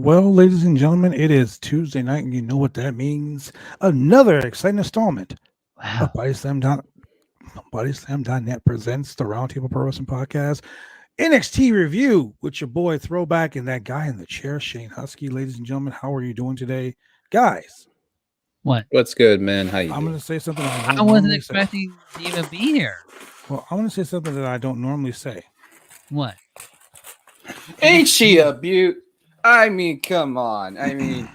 Well, ladies and gentlemen, it is Tuesday night, and you know what that means. Another exciting installment of Wow. BodySlam.net presents the Roundtable Pro Wrestling Podcast NXT Review with your boy Throwback and that guy in the chair, Shane Husky. Ladies and gentlemen, how are you doing today? Guys, What? What's good, man? How you I'm going doing? to say something I I don't wasn't normally say. expecting to even be here. Well, I'm going to say something that I don't normally say. What? Ain't she a beaut? I mean, come on. I mean,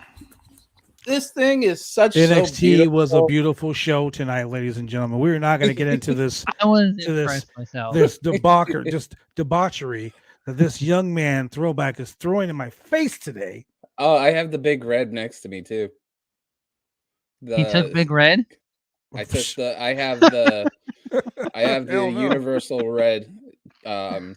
this thing is such NXT so beautiful. was a beautiful show tonight, ladies and gentlemen. We're not going to get into this I wasn't to this impressed myself. this debauchery that this young man Throwback is throwing in my face today. Oh, I have the big red next to me too. He took Big Red. I have the Hell no. Universal Red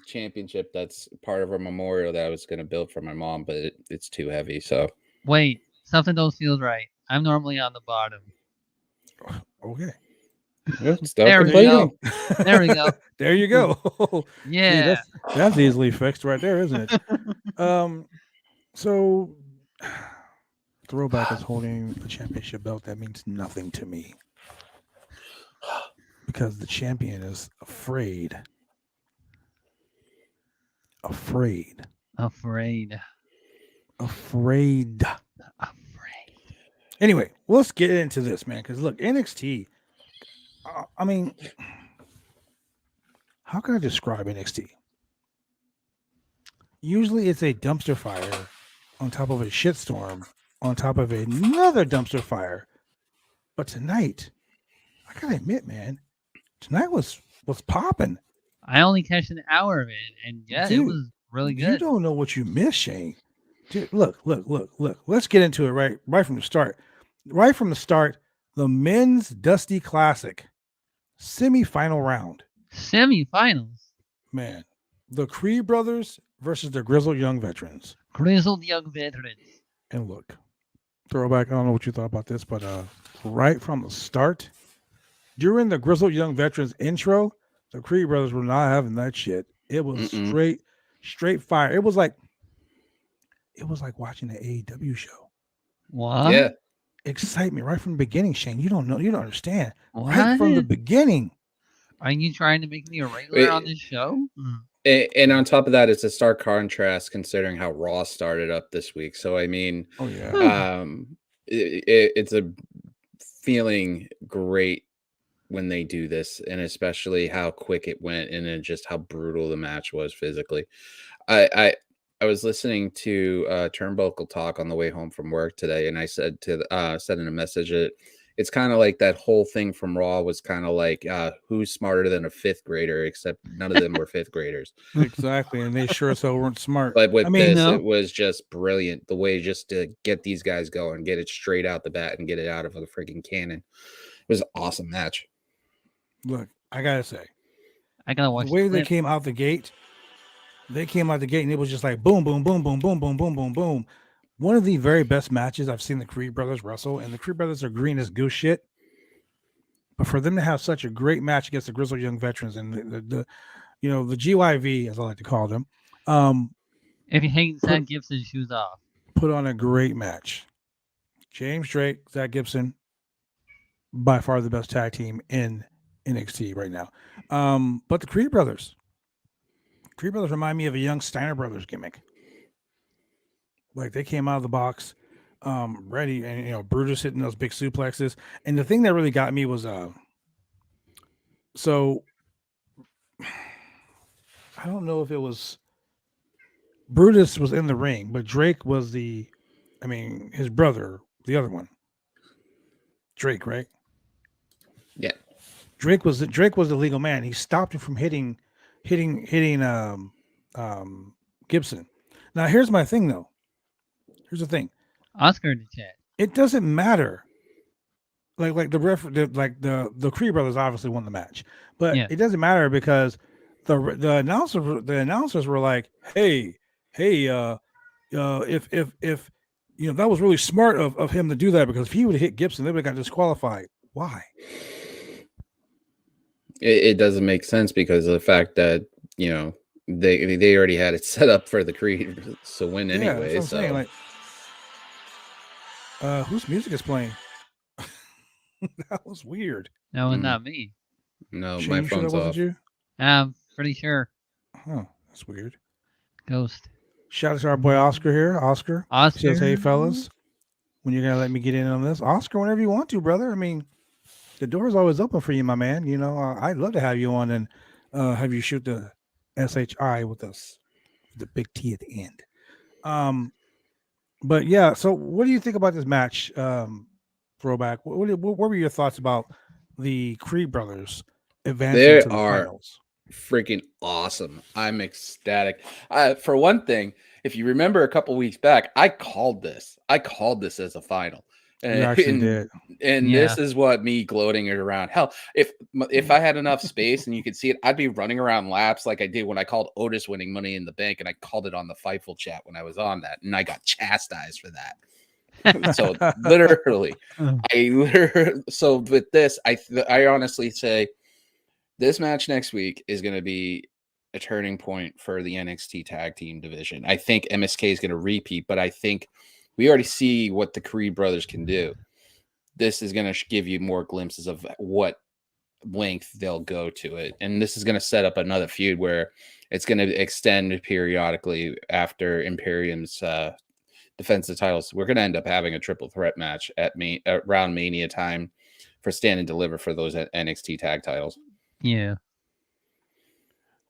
championship that's part of a memorial that I was going to build for my mom, but it's too heavy. So Wait, something don't feel right. I'm normally on the bottom. Okay. There we go. There we go. There you go. Yeah. See, that's easily fixed right there, isn't it? So Throwback is holding the championship belt. That means nothing to me because the champion is afraid. Anyway, let's get into this, man. Because look, NXT. I mean, how can I describe NXT? Usually, it's a dumpster fire on top of a shitstorm on top of another dumpster fire. But tonight, I gotta admit, man, tonight was popping. I only catch an hour of it, and yeah, Dude, it was really good. You don't know what you missed, Shane. Dude, look. Let's get into it right from the start. Right from the start, the men's Dusty Classic semi-final round. Semi-finals. Man, the Creed brothers versus the Grizzled Young Veterans. Grizzled Young Veterans. And look, Throwback, I don't know what you thought about this, but right from the start, during the Grizzled Young Veterans intro, the Creed brothers were not having that shit. It was straight fire. It was like watching the AEW show. What? Yeah. Excitement right from the beginning, Shane. You don't understand. What? Right from the beginning. Are you trying to make me a regular on this show? And on top of that, it's a stark contrast considering how Raw started up this week. So I mean, oh yeah, it's a feeling great when they do this, and especially how quick it went, and then just how brutal the match was physically. I was listening to Turnbuckle talk on the way home from work today, and I said said in a message that it's kind of like that whole thing from Raw was kind of like who's smarter than a fifth grader, except none of them were fifth graders. Exactly, and they sure so weren't smart. But with it was just brilliant. The way just to get these guys going, get it straight out the bat, and get it out of the freaking cannon. It was an awesome match. Look, I gotta say, I gotta watch the way they came out the gate. They came out the gate and it was just like boom, boom, boom, boom, boom, boom, boom, boom, boom. One of the very best matches I've seen the Creed brothers wrestle, and the Creed brothers are green as goose shit. But for them to have such a great match against the Grizzled Young Veterans and the GYV, as I like to call them, if you hang Zach Gibson's shoes off, put on a great match. James Drake, Zach Gibson, by far the best tag team in NXT right now. But the Creed brothers remind me of a young Steiner Brothers gimmick. Like they came out of the box ready, and Brutus hitting those big suplexes. And the thing that really got me was so I don't know if it was Brutus was in the ring, but Drake was his brother, the other one. Drake, right? Yeah. Drake was the legal man. He stopped him from hitting Gibson. Now here's my thing though. Here's the thing. Oscar in the chat. It doesn't matter. Like the Creed brothers obviously won the match, but it doesn't matter because the announcers were like, hey, if that was really smart of him to do that, because if he would have hit Gibson, they would have got disqualified. Why? It doesn't make sense because of the fact that they already had it set up for the Creed to win anyway. So Whose music is playing? That was weird. That was Mm. not me. No, Shane, my you sure that phone's wasn't off. you? I'm pretty sure. Huh, that's weird. Ghost. Shout out to our boy Oscar here. Oscar says, "Hey Oscar. fellas, when you're gonna let me get in on this, Oscar, whenever you want to, brother. I mean, the door is always open for you, my man. You know, I'd love to have you on and have you shoot the SHI with us, the big T at the end. But yeah. So, what do you think about this match? Throwback. What were your thoughts about the Creed brothers advancing They to the are finals? freaking awesome. I'm ecstatic. For one thing, if you remember a couple weeks back, I called this. I called this as a final. You actually And did. and Yeah. this is what me gloating it around. Hell, if I had enough space and you could see it, I'd be running around laps like I did when I called Otis winning Money in the Bank, and I called it on the Fightful chat when I was on that, and I got chastised for that. So literally, so with this, I honestly say this match next week is going to be a turning point for the NXT tag team division. I think MSK is going to repeat, but I think we already see what the Creed brothers can do. This is going to give you more glimpses of what length they'll go to it. And this is going to set up another feud where it's going to extend periodically after Imperium's defensive titles. We're going to end up having a triple threat match at around Mania time for stand and deliver for those NXT tag titles. Yeah.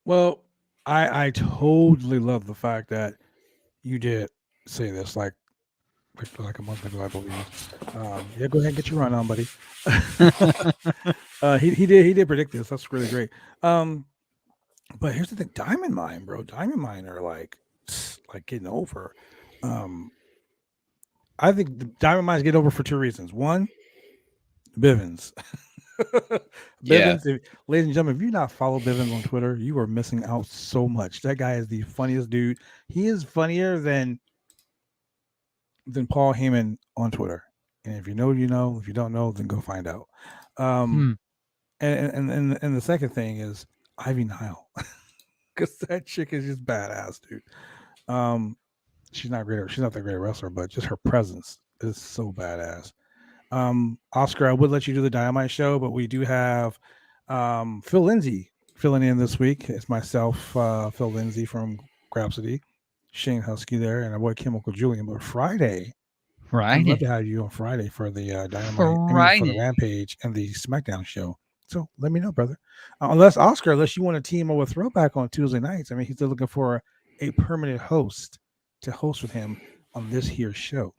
Well, I totally love the fact that you did say this like a month ago, I believe. Yeah, go ahead and get your run on, buddy. He did predict this. That's really great. But here's the thing, Diamond Mine, bro. Diamond Mine are like getting over. I think the Diamond Mines get over for two reasons. One, Bivens. Yeah. Bivens, ladies and gentlemen, if you not follow Bivens on Twitter, you are missing out so much. That guy is the funniest dude. He is funnier than Paul Heyman on Twitter. And if you know, you know. If you don't know, then go find out. And the second thing is Ivy Nile, because that chick is just badass, dude. She's not great. She's not that great a wrestler, but just her presence is so badass. Oscar, I would let you do the Dynamite show, but we do have Phil Lindsay filling in this week. It's myself, Phil Lindsay from Grapsody, Shane Husky there, and our boy Chemical Julian. But Friday, I'd love to have you on Friday for the Dynamite, for the Rampage and the SmackDown show. So let me know, brother. Unless you want to team up with Throwback on Tuesday nights. I mean, he's still looking for a permanent host to host with him on this here show.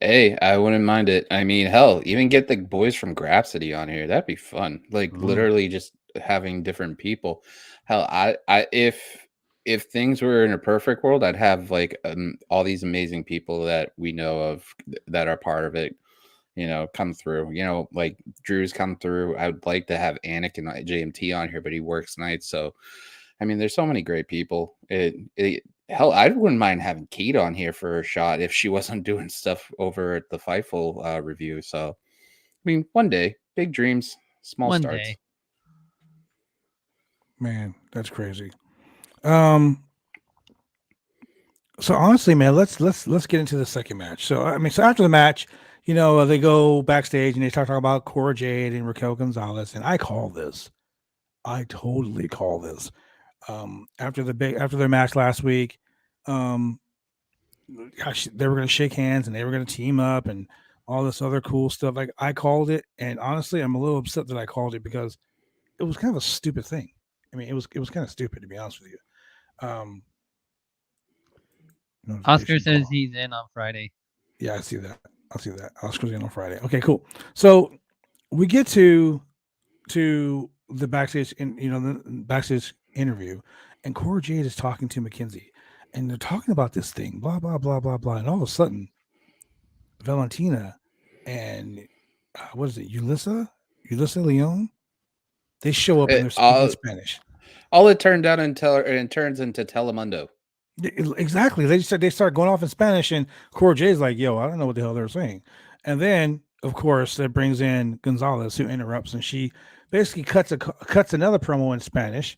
Hey, I wouldn't mind it. I mean, hell, even get the boys from Grapsody on here. That'd be fun. Like literally just having different people. Hell, if things were in a perfect world, I'd have like all these amazing people that we know of that are part of it, come through. Like Drew's come through. I would like to have Anik and JMT on here, but he works nights. So, I mean, there's so many great people. Hell, I wouldn't mind having Kate on here for a shot if she wasn't doing stuff over at the Fightful review. So, I mean, one day, big dreams, small starts. Day. Man, that's crazy. So honestly, man, let's get into the second match. So I mean, so after the match, they go backstage and they start talking about Cora Jade and Raquel Gonzalez, and I totally call this. After their match last week, they were going to shake hands and they were going to team up and all this other cool stuff. Like I called it, and honestly, I'm a little upset that I called it because it was kind of a stupid thing. I mean, it was kind of stupid, to be honest with you. Oscar says he's in on Friday. Yeah, I see that. Oscar's in on Friday. Okay, cool. So we get to the backstage, the backstage interview, and Cora Jade is talking to Mackenzie, and they're talking about this thing, blah blah blah blah blah, and all of a sudden, Valentina and what is it, Yulissa Leon, they show up and they're speaking Spanish. All it turned out and turns into Telemundo. Exactly. They start going off in Spanish, and Cora Jay's like, "Yo, I don't know what the hell they're saying." And then, of course, that brings in Gonzalez, who interrupts, and she basically cuts another promo in Spanish,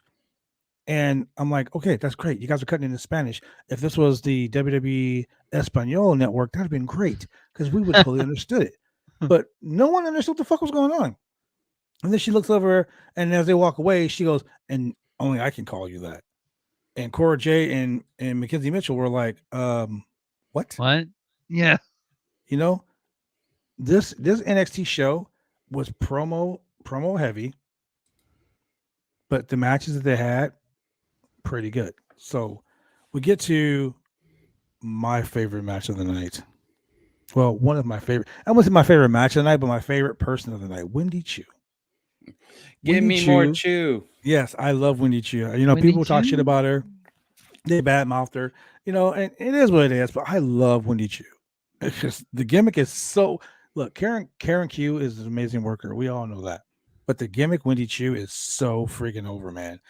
And I'm like, okay, that's great. You guys are cutting into Spanish. If this was the WWE Espanol network, that'd have been great because we would totally understood it. But no one understood what the fuck was going on. And then she looks over, and as they walk away, she goes, "And only I can call you that." And Cora J and Mackenzie Mitchell were like, "What?" What? Yeah. You know, this NXT show was promo heavy, but the matches that they had pretty good. So we get to my favorite match of the night. Well, one of my favorite. I wasn't my favorite match of the night, but my favorite person of the night, Wendy Chu. Give Wendy me more Chu. chew. Yes, I love Wendy Chu. You know, Wendy people talk Chu? shit about her. They badmouthed her. You know, and it is what it is. But I love Wendy Chu. It's just the gimmick is so. Look, Karen Q is an amazing worker. We all know that. But the gimmick Wendy Chu is so freaking over, man.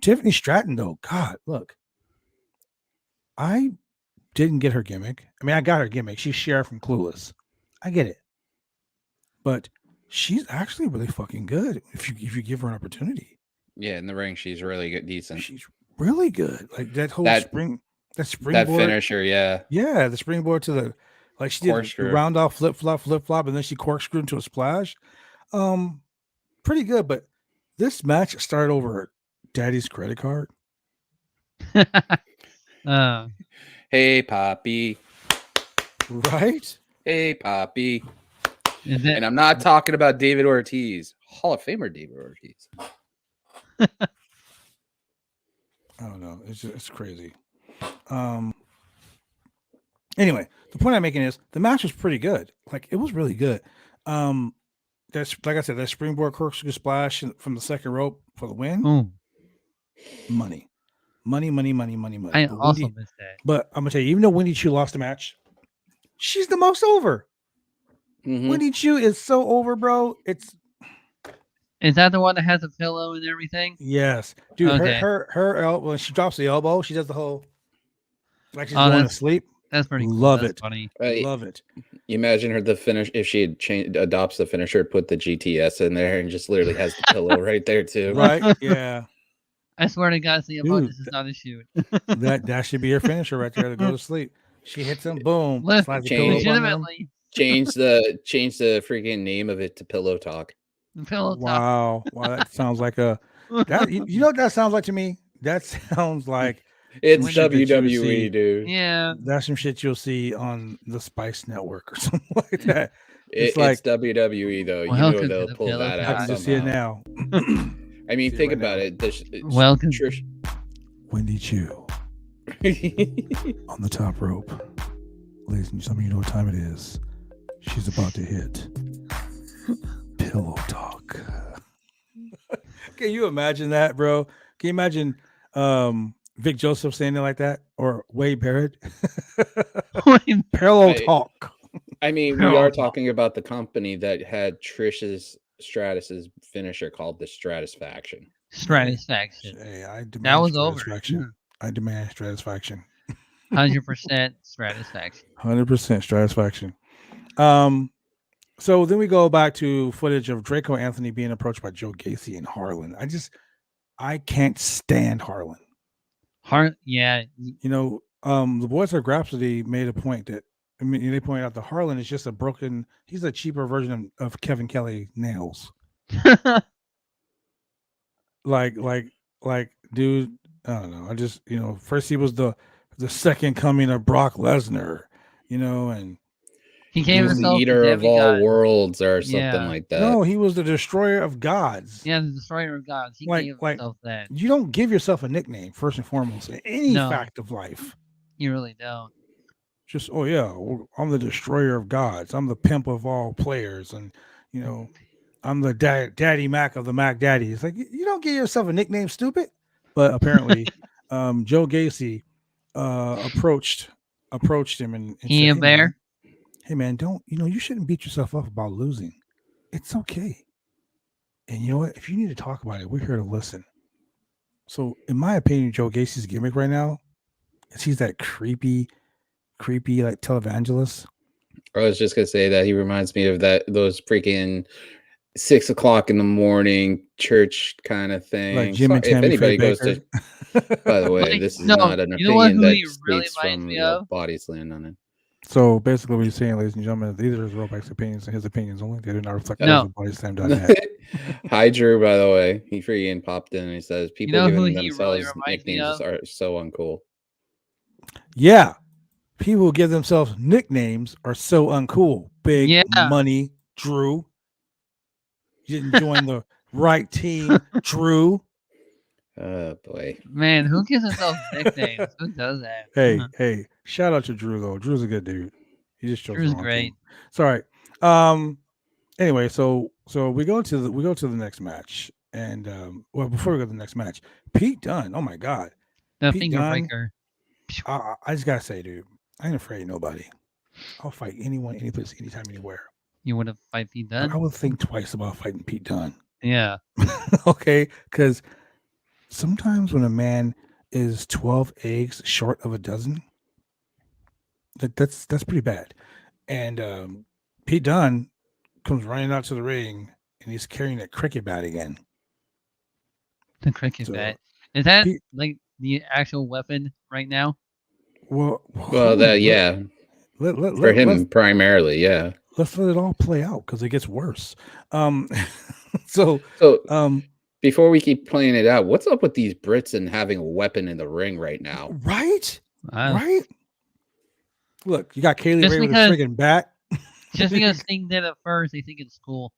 Tiffany Stratton, though, God, look, I didn't get her gimmick. I mean, I got her gimmick. She's Cher from Clueless. I get it. But she's actually really fucking good if you give her an opportunity. Yeah, in the ring, she's really good, decent. She's really good. Like that whole That springboard. finisher, yeah. Yeah, the springboard to the like she did the Corkscrew. round off flip flop, and then she corkscrewed into a splash. Pretty good, but this match started over Daddy's credit card. Hey, Poppy. Right? Hey, Poppy. Is it? And I'm not talking about David Ortiz, Hall of Famer David Ortiz. I don't know. It's crazy. Anyway, the point I'm making is the match was pretty good. Like it was really good. That's like I said, that springboard corkscrew splash from the second rope for the win. Ooh, Money. I But also Wendy, missed that. but I'm gonna tell you, even though Wendy Chu lost the match, she's the most over. Mhm. Wendy Chu is so over, bro. It's Is that the one that has a pillow and everything? yes, dude. Okay. Her elbow when she drops the elbow, she does the whole like she's Oh, going to that's- sleep. That's pretty cool. Love That's it. funny. Love it. You imagine her the finish if she had adopts the finisher, put the GTS in there, and just literally has the pillow right there too. Right? Yeah. I swear to God, see, Dude, this is not a shoot. That should be her finisher right there to go to sleep. She hits him, boom, Let- slides the Change- pillow up on them. Legitimately, Change the freaking name of it to Pillow Talk. the pillow top. Wow, that sounds like a that. You know what that sounds like to me? That sounds like It's When did you WWE, see- dude. Yeah, that's some shit you'll see on the Spice Network or something like that. It's like- WWE though. You Welcome know to they'll the pull Pillow that I out can just see it somehow. now. I mean, See it think right about now. it. Welcome. Trish. Wendy Chu on the top rope. Ladies and gentlemen, you know what time it is. She's about to hit Pillow Talk. Can you imagine that, bro? Can you imagine Vic Joseph saying it like that? Or Wade Barrett? Pillow I- Talk. I mean, we Pillow are Talk. talking about the company that had Stratus's finisher called the Stratisfaction. Stratisfaction. Hey, I demand That was over. Stratisfaction. I demand Stratisfaction. 100% Stratisfaction. 100% Stratisfaction. So then we go back to footage of Draco Anthony being approached by Joe Gacy and Harlan. I can't stand Harlan. Yeah, You know, the Boys of Grapsody made a point that they pointed out that Harlan is just he's a cheaper version of Kevin Kelly nails. Like, dude, I don't know. I just, first he was the second coming of Brock Lesnar, and he He gave was the himself eater of all demigod. worlds or something Yeah. like that. no, he was the destroyer of gods. Yeah, the destroyer of gods. He Like- gave like- himself that. You don't give yourself a nickname first and foremost in any No. fact of life. You really don't. Just, oh yeah, well, I'm the destroyer of gods. I'm the pimp of all players, and I'm the daddy Mac of the Mac Daddy. It's like you don't give yourself a nickname, stupid. But apparently, Joe Gacy approached him and He said, a bear? Hey man, don't you shouldn't beat yourself up about losing. It's okay. And you know what? If you need to talk about it, we're here to listen. So, in my opinion, Joe Gacy's gimmick right now is he's that creepy like televangelist. I was just gonna say that he reminds me of those freaking 6 o'clock in the morning church kind of thing. Like Jim and If Tammy Faye anybody goes Baker. to, by the way, Like, this is no, not an you know what? opinion Who that he really states reminds from me of? bodies land on it. So basically, what you're saying, ladies and gentlemen, these are Throwback's opinions and his opinions only. They do not reflect those No. of bodyslam.net. Hi, Drew. By the way, he freaking popped in and he says people know who giving he really themselves reminds me nicknames of? are so uncool. Yeah, people who give themselves nicknames are so uncool. Big Yeah. Money Drew. You didn't join the right team, Drew. Oh boy. Man, who gives himself nicknames? Who does that? Hey, shout out to Drew though. Drew's a good dude. He just chose Drew's the wrong great. team. It's all right. Anyway, so we go to the next match, and well, before we go to the next match, Pete Dunne. Oh my God, The Pete finger Dunne. breaker. I just gotta say, dude, I ain't afraid of nobody. I'll fight anyone, any place, anytime, anywhere. You would have fight Pete But I Dunne? would think twice about fighting Pete Dunne. Yeah. Okay, because sometimes when a man is 12 eggs short of a dozen, that's pretty bad. And Pete Dunne comes running out to the ring, and he's carrying that cricket bat again. The cricket So, bat. Is that Pete- like the actual weapon right now? Well, Yeah, for let, him primarily, yeah. let's let it all play out because it gets worse. So before we keep playing it out, what's up with these Brits and having a weapon in the ring right now? Right? Wow. Right? Look, you got Kaylee Just Ray with a because- friggin' bat. Just because Sting did it first, they think it's cool.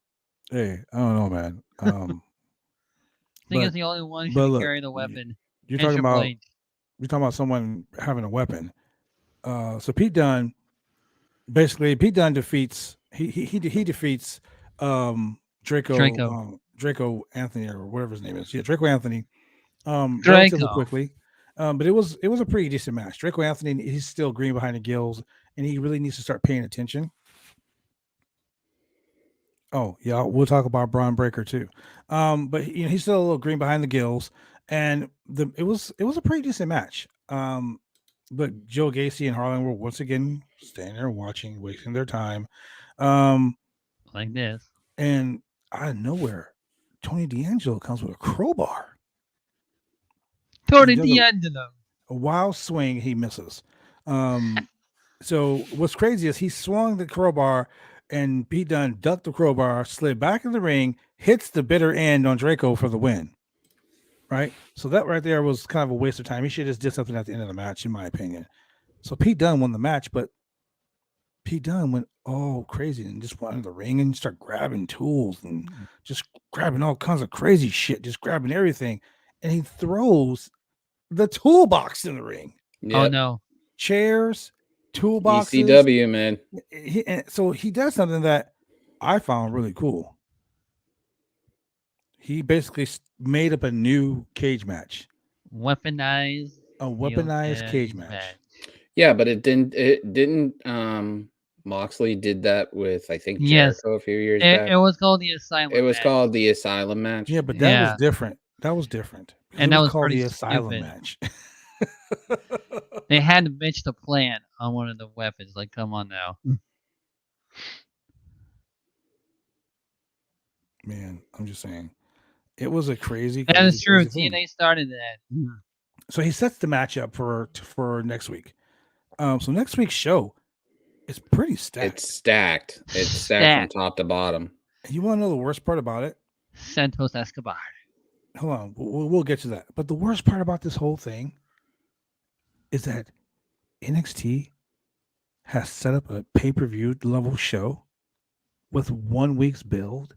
Hey, I don't know, man. Sting is but- the only one who but should look, carry the weapon. you're And talking Triple about H. you're talking about someone having a weapon. So Pete Dunne, basically, Pete Dunne defeats he defeats Draco Anthony or whatever his name is. Yeah, Draco Anthony. Relatively Draco. quickly. But it was a pretty decent match. Draco Anthony, he's still green behind the gills, and he really needs to start paying attention. Oh, yeah, we'll talk about Braun Breaker too. But he's still a little green behind the gills, and it was a pretty decent match. But Joe Gacy and Harlan were once again standing there watching, wasting their time. Like this. And out of nowhere, Tony D'Angelo comes with a crowbar. Tony does a- D'Angelo. A wild swing, he misses. So what's crazy is he swung the crowbar, and Pete Dunne ducked the crowbar, slid back in the ring, hits the bitter end on Draco for the win. Right? So that right there was kind of a waste of time. He should have just did something at the end of the match, in my opinion. So Pete Dunne won the match, but Pete Dunne went all crazy and just went into the ring and start grabbing tools and just grabbing all kinds of crazy shit, just grabbing everything. And he throws the toolbox in the ring. Yep. Oh no. Chairs, toolboxes. ECW, man. So he does something that I found really cool. He basically made up a new cage match. Weaponized. A weaponized cage match. Yeah, but it didn't Moxley did that with, I think, Jericho a few years back. It was called the Asylum. It was match. called the Asylum match. Yeah, but that was different. That was different. And that was called pretty the Asylum stupid. match. They had to bitch the plant on one of the weapons. Like, come on now. Man, I'm just saying. It was a crazy. That is true. crazy thing. TNA started that. So he sets the match up for next week. So next week's show is pretty stacked. It's stacked. It's stacked from top to bottom. You want to know the worst part about it? Santos Escobar. Hold on, we'll get to that. But the worst part about this whole thing is that NXT has set up a pay-per-view level show with 1 week's build.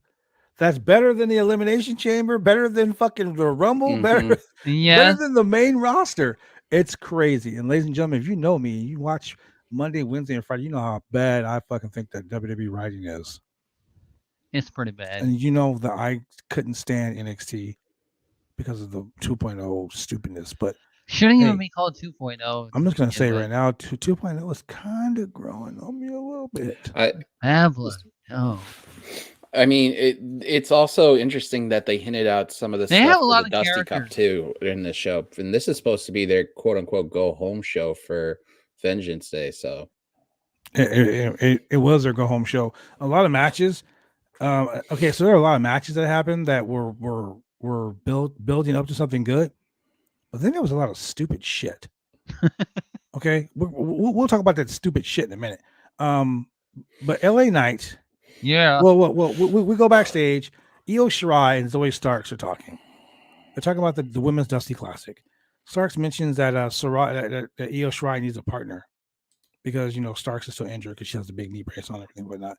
That's better than the Elimination Chamber, better than fucking the Rumble, better than the main roster. It's crazy. And ladies and gentlemen, if you know me, you watch Monday, Wednesday, and Friday, you know how bad I fucking think that WWE writing is. It's pretty bad. And you know that I couldn't stand NXT because of the 2.0 stupidness. But shouldn't even be called 2.0. I'm just going to say right now, 2.0 is kind of growing on me a little bit. I mean, it's also interesting that they hinted out some of the stuff for the Dusty Cup too in this show, and this is supposed to be their quote unquote go home show for Vengeance Day. So it was their go home show. A lot of matches. Okay, so there are a lot of matches that happened that were building up to something good, but then there was a lot of stupid shit. Okay, we'll talk about that stupid shit in a minute. But LA Knight. Yeah. Well, we go backstage. Io Shirai and Zoe Starks are talking. They're talking about the Women's Dusty Classic. Starks mentions that that Io Shirai needs a partner because Starks is still injured because she has the big knee brace on and everything, whatnot.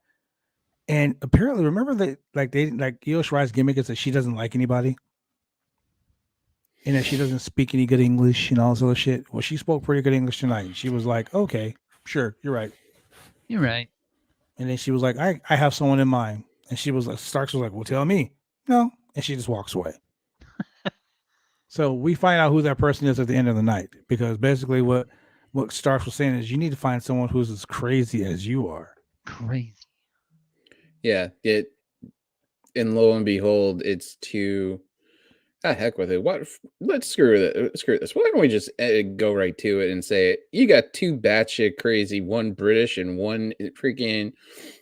And apparently, remember that Io Shirai's gimmick is that she doesn't like anybody, and that she doesn't speak any good English and all this other shit. Well, she spoke pretty good English tonight. She was like, "Okay, sure, you're right." You're right. And then she was like, I have someone in mind. And she was like, Starks was like, well, tell me. No. And she just walks away. So we find out who that person is at the end of the night, because basically what Starks was saying is you need to find someone who's as crazy as you are. Crazy. Yeah. And lo and behold, it's too. Heck with it. Let's screw it. Screw this. Why don't we just go right to it and say it? You got two batshit crazy, one British and one freaking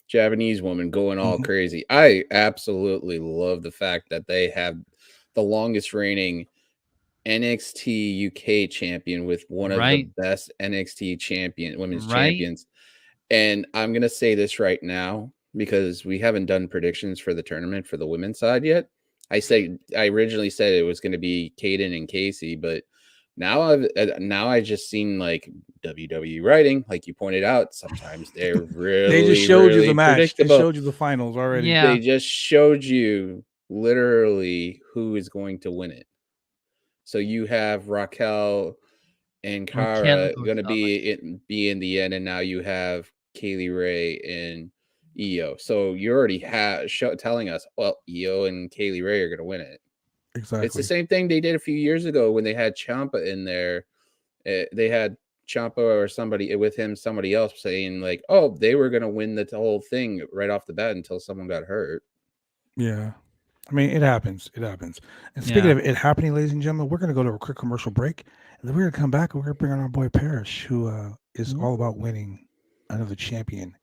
Japanese woman going all crazy. I absolutely love the fact that they have the longest reigning NXT UK champion with one of the best NXT women's champions. And I'm gonna say this right now because we haven't done predictions for the tournament for the women's side yet. I originally said it was going to be Kaden and Casey, but now I just seen like WWE writing, like you pointed out. Sometimes they're really they just showed really you the match. predictable. They showed you the finals already. Yeah. They just showed you literally who is going to win it. So you have Raquel and Cara going to be in the end, and now you have Kaylee Ray and Io. So you already have telling us, well, Io and Kaylee Ray are going to win it. Exactly. It's the same thing they did a few years ago when they had Ciampa in there. They had Ciampa or somebody else saying like, oh, they were going to win the whole thing right off the bat until someone got hurt. Yeah. I mean, it happens. It happens. And speaking of it happening, ladies and gentlemen, we're going to go to a quick commercial break. And then we're going to come back and we're going to bring on our boy Parrish, who is all about winning another champion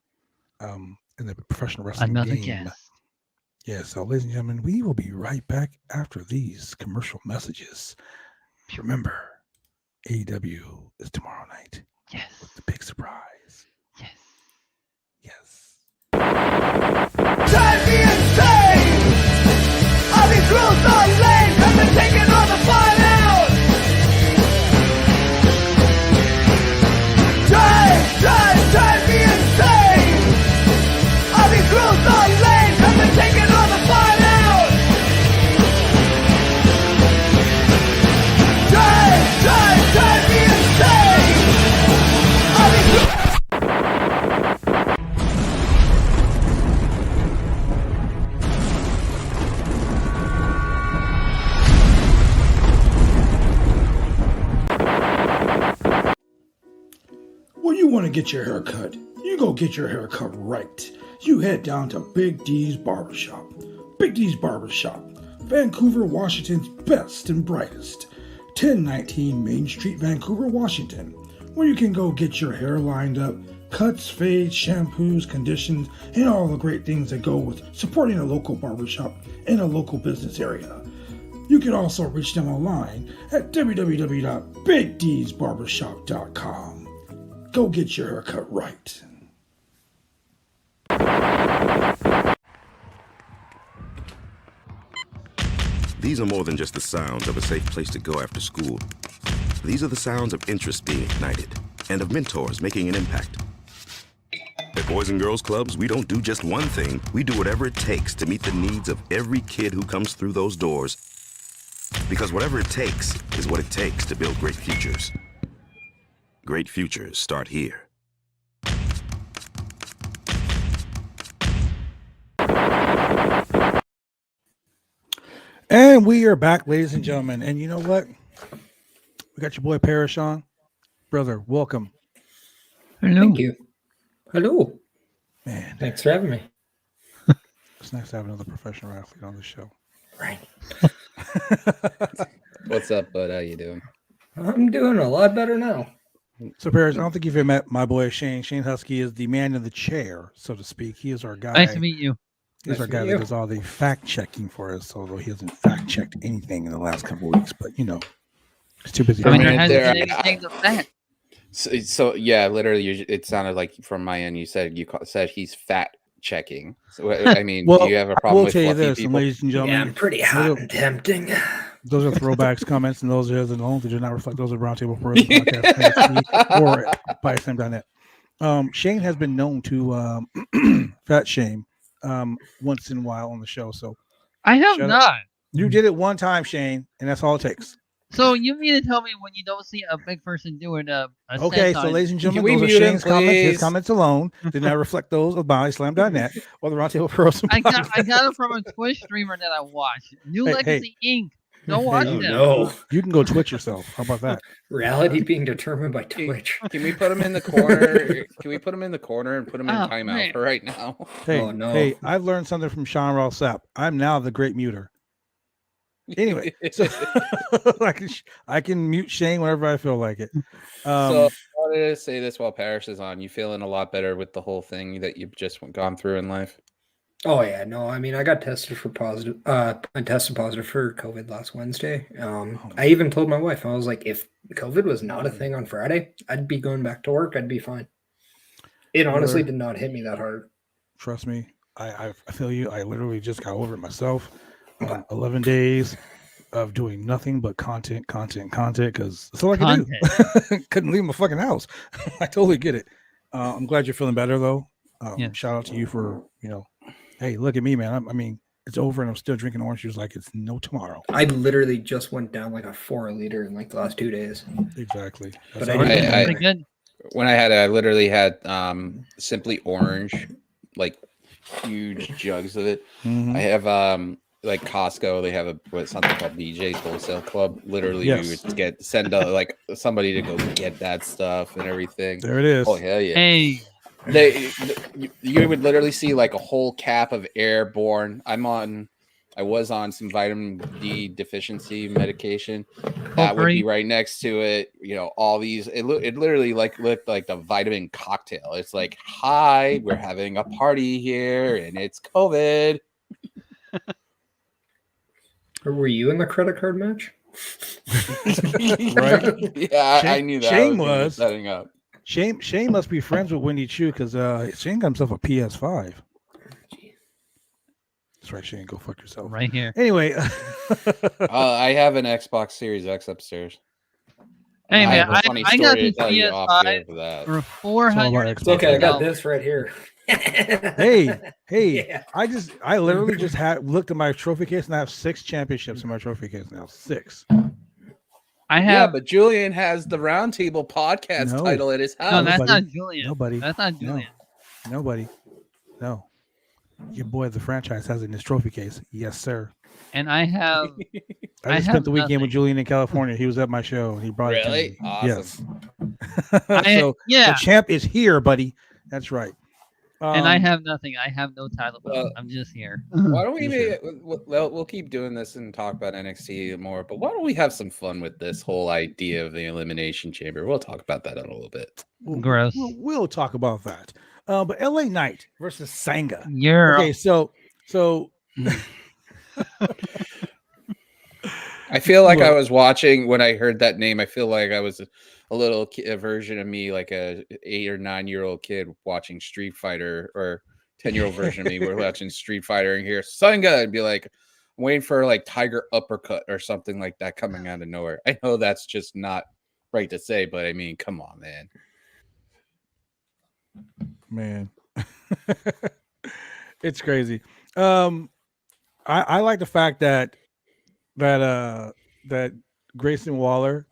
in the professional wrestling game. Yeah, so ladies and gentlemen, we will be right back after these commercial messages. Remember, AEW is tomorrow night. Yes. With the big surprise. Yes. Yes. Drive me insane! All these rules are lame, cause they're taking all the fun out! Drive me insane! All these rules are lame, cause they're taking all the fun out! Drive me insane! All these rules... When you want to get your hair cut, you go get your hair cut right. You head down to Big D's Barbershop. Big D's Barbershop, Vancouver, Washington's best and brightest. 1019 Main Street, Vancouver, Washington, where you can go get your hair lined up, cuts, fades, shampoos, conditions, and all the great things that go with supporting a local barbershop in a local business area. You can also reach them online at www.bigdsbarbershop.com. Go get your haircut right. These are more than just the sounds of a safe place to go after school. These are the sounds of interest being ignited and of mentors making an impact. At Boys and Girls Clubs, we don't do just one thing. We do whatever it takes to meet the needs of every kid who comes through those doors. Because whatever it takes is what it takes to build great futures. Great futures start here. And we are back, ladies and gentlemen. And you know what? We got your boy Parrish on. Brother, welcome. Hello. Thank you. Hello. Man, Thanks for having me. it's nice to have another professional athlete on the show. Right. What's up, bud? How you doing? I'm doing a lot better now. So, Parrish, I don't think you've ever met my boy Shane. Shane Husky is the man in the chair, so to speak. He is our guy. Nice to meet you. He's Nice our to guy meet that you. does all the fact checking for us, although he hasn't fact checked anything in the last couple of weeks. But you know, he's too busy. I mean, For a there minute hasn't there, been anything to fact. So yeah, literally, it sounded like from my end you said said he's fat checking. So I mean, do you have a I problem will with tell you fluffy this, and people? ladies and gentlemen, Yeah, I'm pretty hot and tempting. those are throwbacks comments, and those are the ones that do not reflect those of Roundtable Pro Podcast NXT or by SM.net. Shane has been known to fat shame once in a while on the show. So I have Shut up. not. you did it one time, Shane, and that's all it takes. So you mean to tell me when you don't see a big person doing a Okay, senton- so ladies and Can gentlemen, we those are mute him, Shane's comments. His please? comments alone did not reflect those of BodySlam.net or the Roundtable Pro I got it from a Twitch streamer that I watched. New Hey, Legacy Inc. Go Hey, watch Oh them. no. You can go Twitch yourself. How about that? Reality being determined by Twitch. Can we put him in the corner? Can we put him in the corner and put him in Oh, timeout man. for right now? Hey, Oh, no. hey, I've learned something from Sean Ross Sapp. I'm now the great muter. Anyway, so I can mute Shane whenever I feel like it. So I wanted to say this while Paris is on. You feeling a lot better with the whole thing that you've just gone through in life? Oh yeah, no, I mean I got tested for positive. I tested positive for COVID last Wednesday. I even told my wife, I was like, if COVID was not a thing on Friday, I'd be going back to work. I'd be fine. It honestly did not hit me that hard. Trust me, I feel you. I literally just got over it myself. 11 days of doing nothing but content because that's all I could do. Couldn't leave my fucking house. I totally get it. I'm glad you're feeling better though. Yeah. Shout out to you for, hey, look at me, man. I mean, it's over and I'm still drinking orange juice like it's no tomorrow. I literally just went down like a 4 liter in like the last 2 days. Exactly. But That's I all didn't- right. Pretty good. When I had it, I literally had Simply Orange, like huge jugs of it. Mhm. I have like Costco, they have something called BJ's Wholesale Club. Literally, Yes. we would send like somebody to go get that stuff and everything. There it is. Oh hell yeah! Hey, You would literally see like a whole cap of Airborne. I was on some vitamin D deficiency medication. That would be right next to it. All these. It literally looked like the vitamin cocktail. It's like, hi, we're having a party here, and it's COVID. Or were you in the credit card match? Right? Yeah, I knew that. Shane I was setting up. Shane must be friends with Wendy Chu because Shane got himself a PS5. That's right, Shane. Go fuck yourself. right here. Anyway, I have an Xbox Series X upstairs. Hey, I man, have a funny I got story the to tell you off PS5 air for that. for all about $400. It's okay, I got $400. this right here. hey, Yeah. I literally just looked at my trophy case and I have 6 championships in my trophy case now. 6. I Yeah, have. but Julian has the Roundtable podcast No. title at his No, house. that's Nobody. not Julian. Nobody. That's not No. Julian. Nobody. No. Your boy of the franchise has it in his trophy case. Yes, sir. And I have. I just have spent the weekend nothing. with Julian in California. He was at my show and he brought it to Really? me. Awesome. Yes. So yeah. the champ is here, buddy. That's right. And I have nothing. I have no title. well, I'm just here. Why don't we Yes, we'll keep doing this and talk about NXT more, but why don't we have some fun with this whole idea of the Elimination Chamber? We'll talk about that in a little bit. Gross. We'll talk about that. But LA Knight versus Sanga. You're Okay, so I feel like I Look. was watching when I heard that name. I feel like I was a little a version of me, like a 8 or 9-year-old kid watching Street Fighter, or 10-year-old version of me. We're watching Street Fighter and hear Sanga and be like, waiting for like Tiger Uppercut or something like that coming out of nowhere. I know that's just not right to say, but I mean, come on, man. it's crazy. I like the fact that Grayson Waller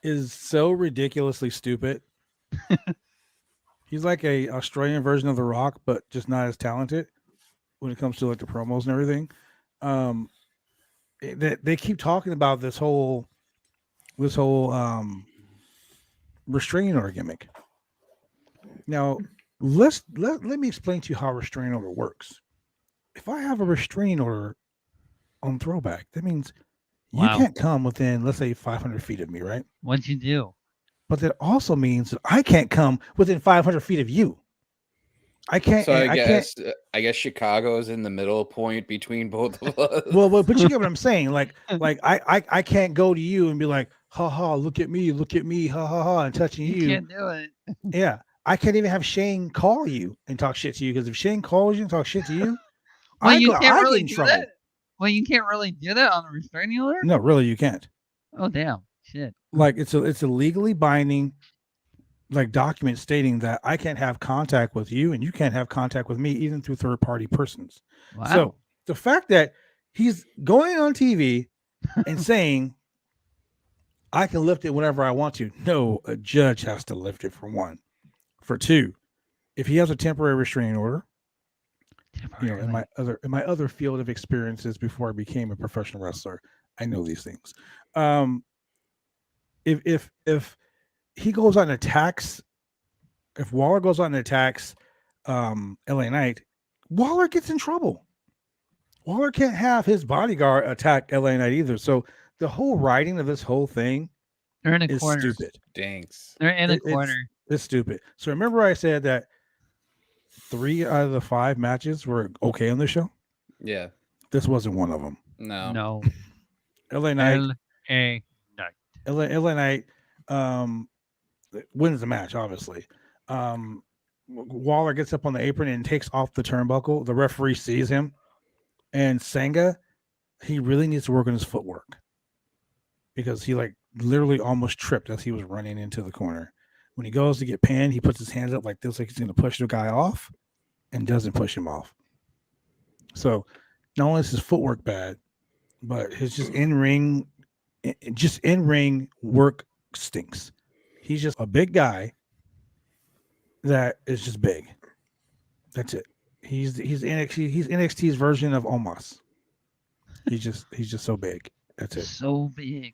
is so ridiculously stupid. He's like a Australian version of The Rock, but just not as talented when it comes to like the promos and everything. They keep talking about this whole restraining order gimmick. Now, let me explain to you how a restraining order works. If I have a restraining order on Throwback, that means you Wow. can't come within, let's say, 500 feet of me, right? What'd you do? But that also means that I can't come within 500 feet of you. I can't. So I I can't. guess Chicago is in the middle point between both of us. Well, but you get what I'm saying. Like I can't go to you and be like, ha ha, look at me, ha ha ha, and touching You you. can't do it. Yeah, I can't even have Shane call you and talk shit to you, because if Shane calls you and talks shit to you, Well, I you get can't in trouble. that. Well, you can't really do that on a restraining order. No, really, you can't. Oh damn, shit. Like it's a legally binding like document stating that I can't have contact with you and you can't have contact with me, even through third party persons. Wow. So the fact that he's going on TV and saying I can lift it whenever I want to. No, a judge has to lift it, for one. For two, if he has a temporary restraining order, in my other field of experiences before I became a professional wrestler, I know these things. If he goes on and attacks, if Waller goes on and attacks LA Knight, Waller gets in trouble. Waller can't have his bodyguard attack LA Knight either. So the whole writing of this whole thing They're in a is corner. stupid. Stinks. They're in a corner. It's stupid. So remember I said that 3 out of the 5 matches were okay on the show? Yeah. This wasn't one of them. No. LA Knight. LA Knight wins the match, obviously. Waller gets up on the apron and takes off the turnbuckle. The referee sees him. And Sanga, he really needs to work on his footwork, because he like literally almost tripped as he was running into the corner. When he goes to get pinned, he puts his hands up like this, like he's going to push the guy off, and doesn't push him off. So not only is his footwork bad, but his just in-ring work stinks. He's just a big guy that is just big. That's it. He's NXT's version of Omos. He's just so big. That's it. So big.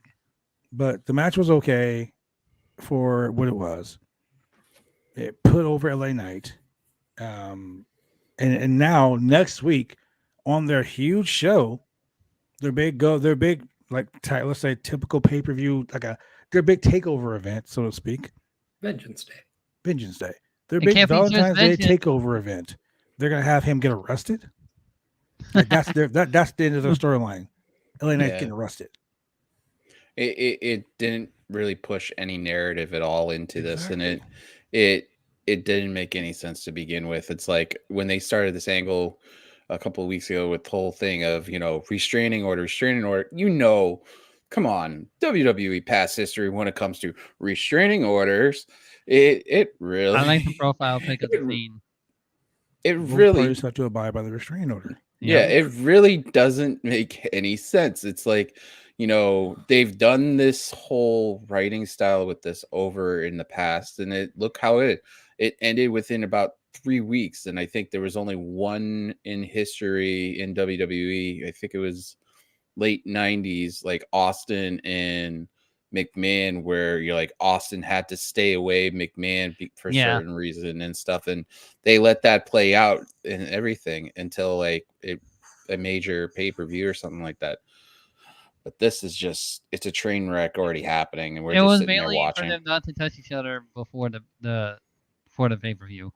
But the match was okay for what it was. It put over LA Knight. And now next week on their huge show, their big like let's say typical pay-per-view, like their big takeover event, so to speak. Vengeance Day. Their It big can't be just Valentine's Day Vengeance. takeover event. They're gonna have him get arrested. Like that's that's the end of their storyline. LA Knight's getting arrested. It didn't really push any narrative at all into this, and it didn't make any sense to begin with. It's like when they started this angle a couple of weeks ago with the whole thing of, restraining order. Come on, WWE past history when it comes to restraining orders. It really. I like the profile pic of the scene. It Both really parties have to abide by the restraining order. Yeah, it really doesn't make any sense. It's like, they've done this whole writing style with this over in the past, and look how it ended within about 3 weeks. And I think there was only one in history in WWE. I think it was late 90s, like Austin and McMahon, where you're like Austin had to stay away McMahon for certain reason and stuff, and they let that play out and everything until like a major pay-per-view or something like that. But this is it's a train wreck already happening, and we're just sitting there watching. For them not to touch each other before the pay-per-view.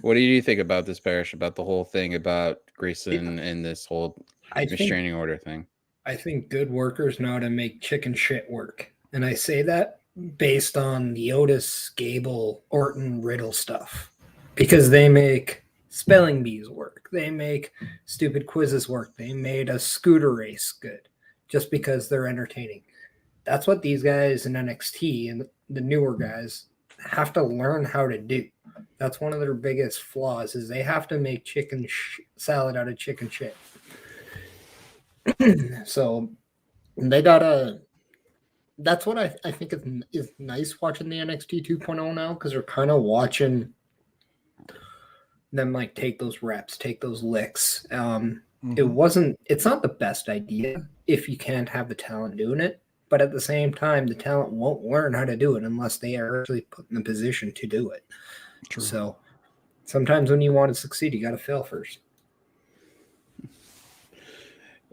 What do you think about this, Parrish? About the whole thing about Grayson and this whole restraining order thing? I think good workers know how to make chicken shit work. And I say that based on the Otis, Gable, Orton, Riddle stuff. Because they make spelling bees work. They make stupid quizzes work. They made a scooter race good just because they're entertaining. That's what these guys in NXT and the newer guys have to learn how to do. That's one of their biggest flaws, is they have to make chicken salad out of chicken shit. So they gotta. That's what I think is nice watching the NXT 2.0 now, because they're kind of watching them like take those reps, take those licks. It's not the best idea if you can't have the talent doing it, but at the same time, the talent won't learn how to do it unless they are actually put in the position to do it. True. So sometimes when you want to succeed, you got to fail first.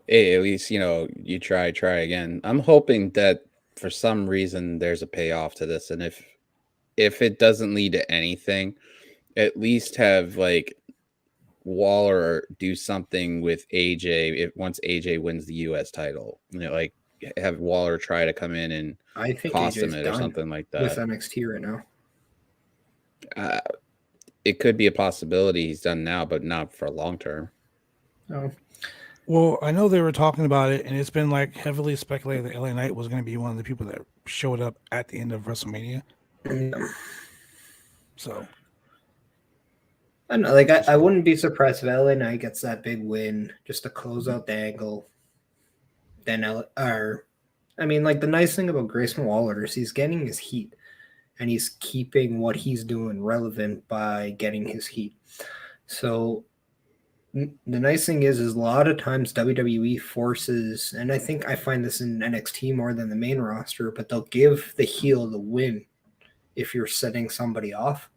Hey, at least, you try again. I'm hoping that for some reason there's a payoff to this. And if it doesn't lead to anything, at least have like Waller do something with AJ if once AJ wins the US title. Like have Waller try to come in and I think cost AJ's him it or done something like with that. NXT right now. It could be a possibility he's done now, but not for long term. Oh, Well, I know they were talking about it, and it's been like heavily speculated that LA Knight was going to be one of the people that showed up at the end of WrestleMania. So I don't know. Like I wouldn't be surprised if LA Knight gets that big win just to close out the angle. Then like the nice thing about Grayson Waller is he's getting his heat, and he's keeping what he's doing relevant by getting his heat. So the nice thing is a lot of times WWE forces, and I think I find this in NXT more than the main roster, but they'll give the heel the win if you're setting somebody off.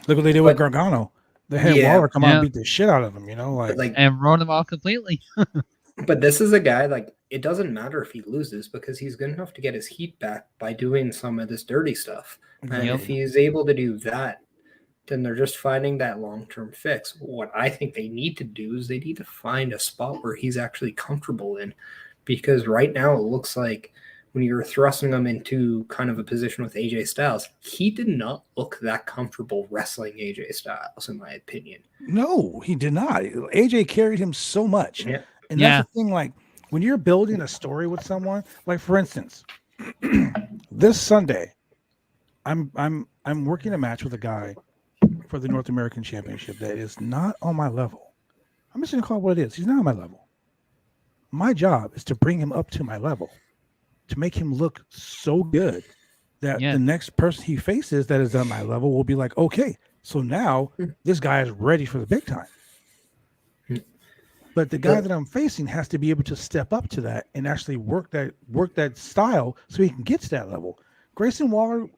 look what they did with Gargano. They had Waller come out and beat the shit out of him, and run him off completely. But this is a guy, like, it doesn't matter if he loses because he's good enough to get his heat back by doing some of this dirty stuff. And if he's able to do that, then they're just finding that long-term fix. What I think they need to do is they need to find a spot where he's actually comfortable in, because right now it looks like when you're thrusting him into kind of a position with AJ Styles, he did not look that comfortable wrestling AJ Styles, in my opinion. No, he did not. AJ carried him so much. Yeah. And that's the thing, like when you're building a story with someone, like for instance, this Sunday, I'm working a match with a guy for the North American Championship that is not on my level. I'm just gonna call it what it is. He's not on my level. My job is to bring him up to my level, to make him look so good that the next person he faces that is on my level will be like, okay, so now this guy is ready for the big time. But the guy that I'm facing has to be able to step up to that and actually work that style so he can get to that level. Grayson Waller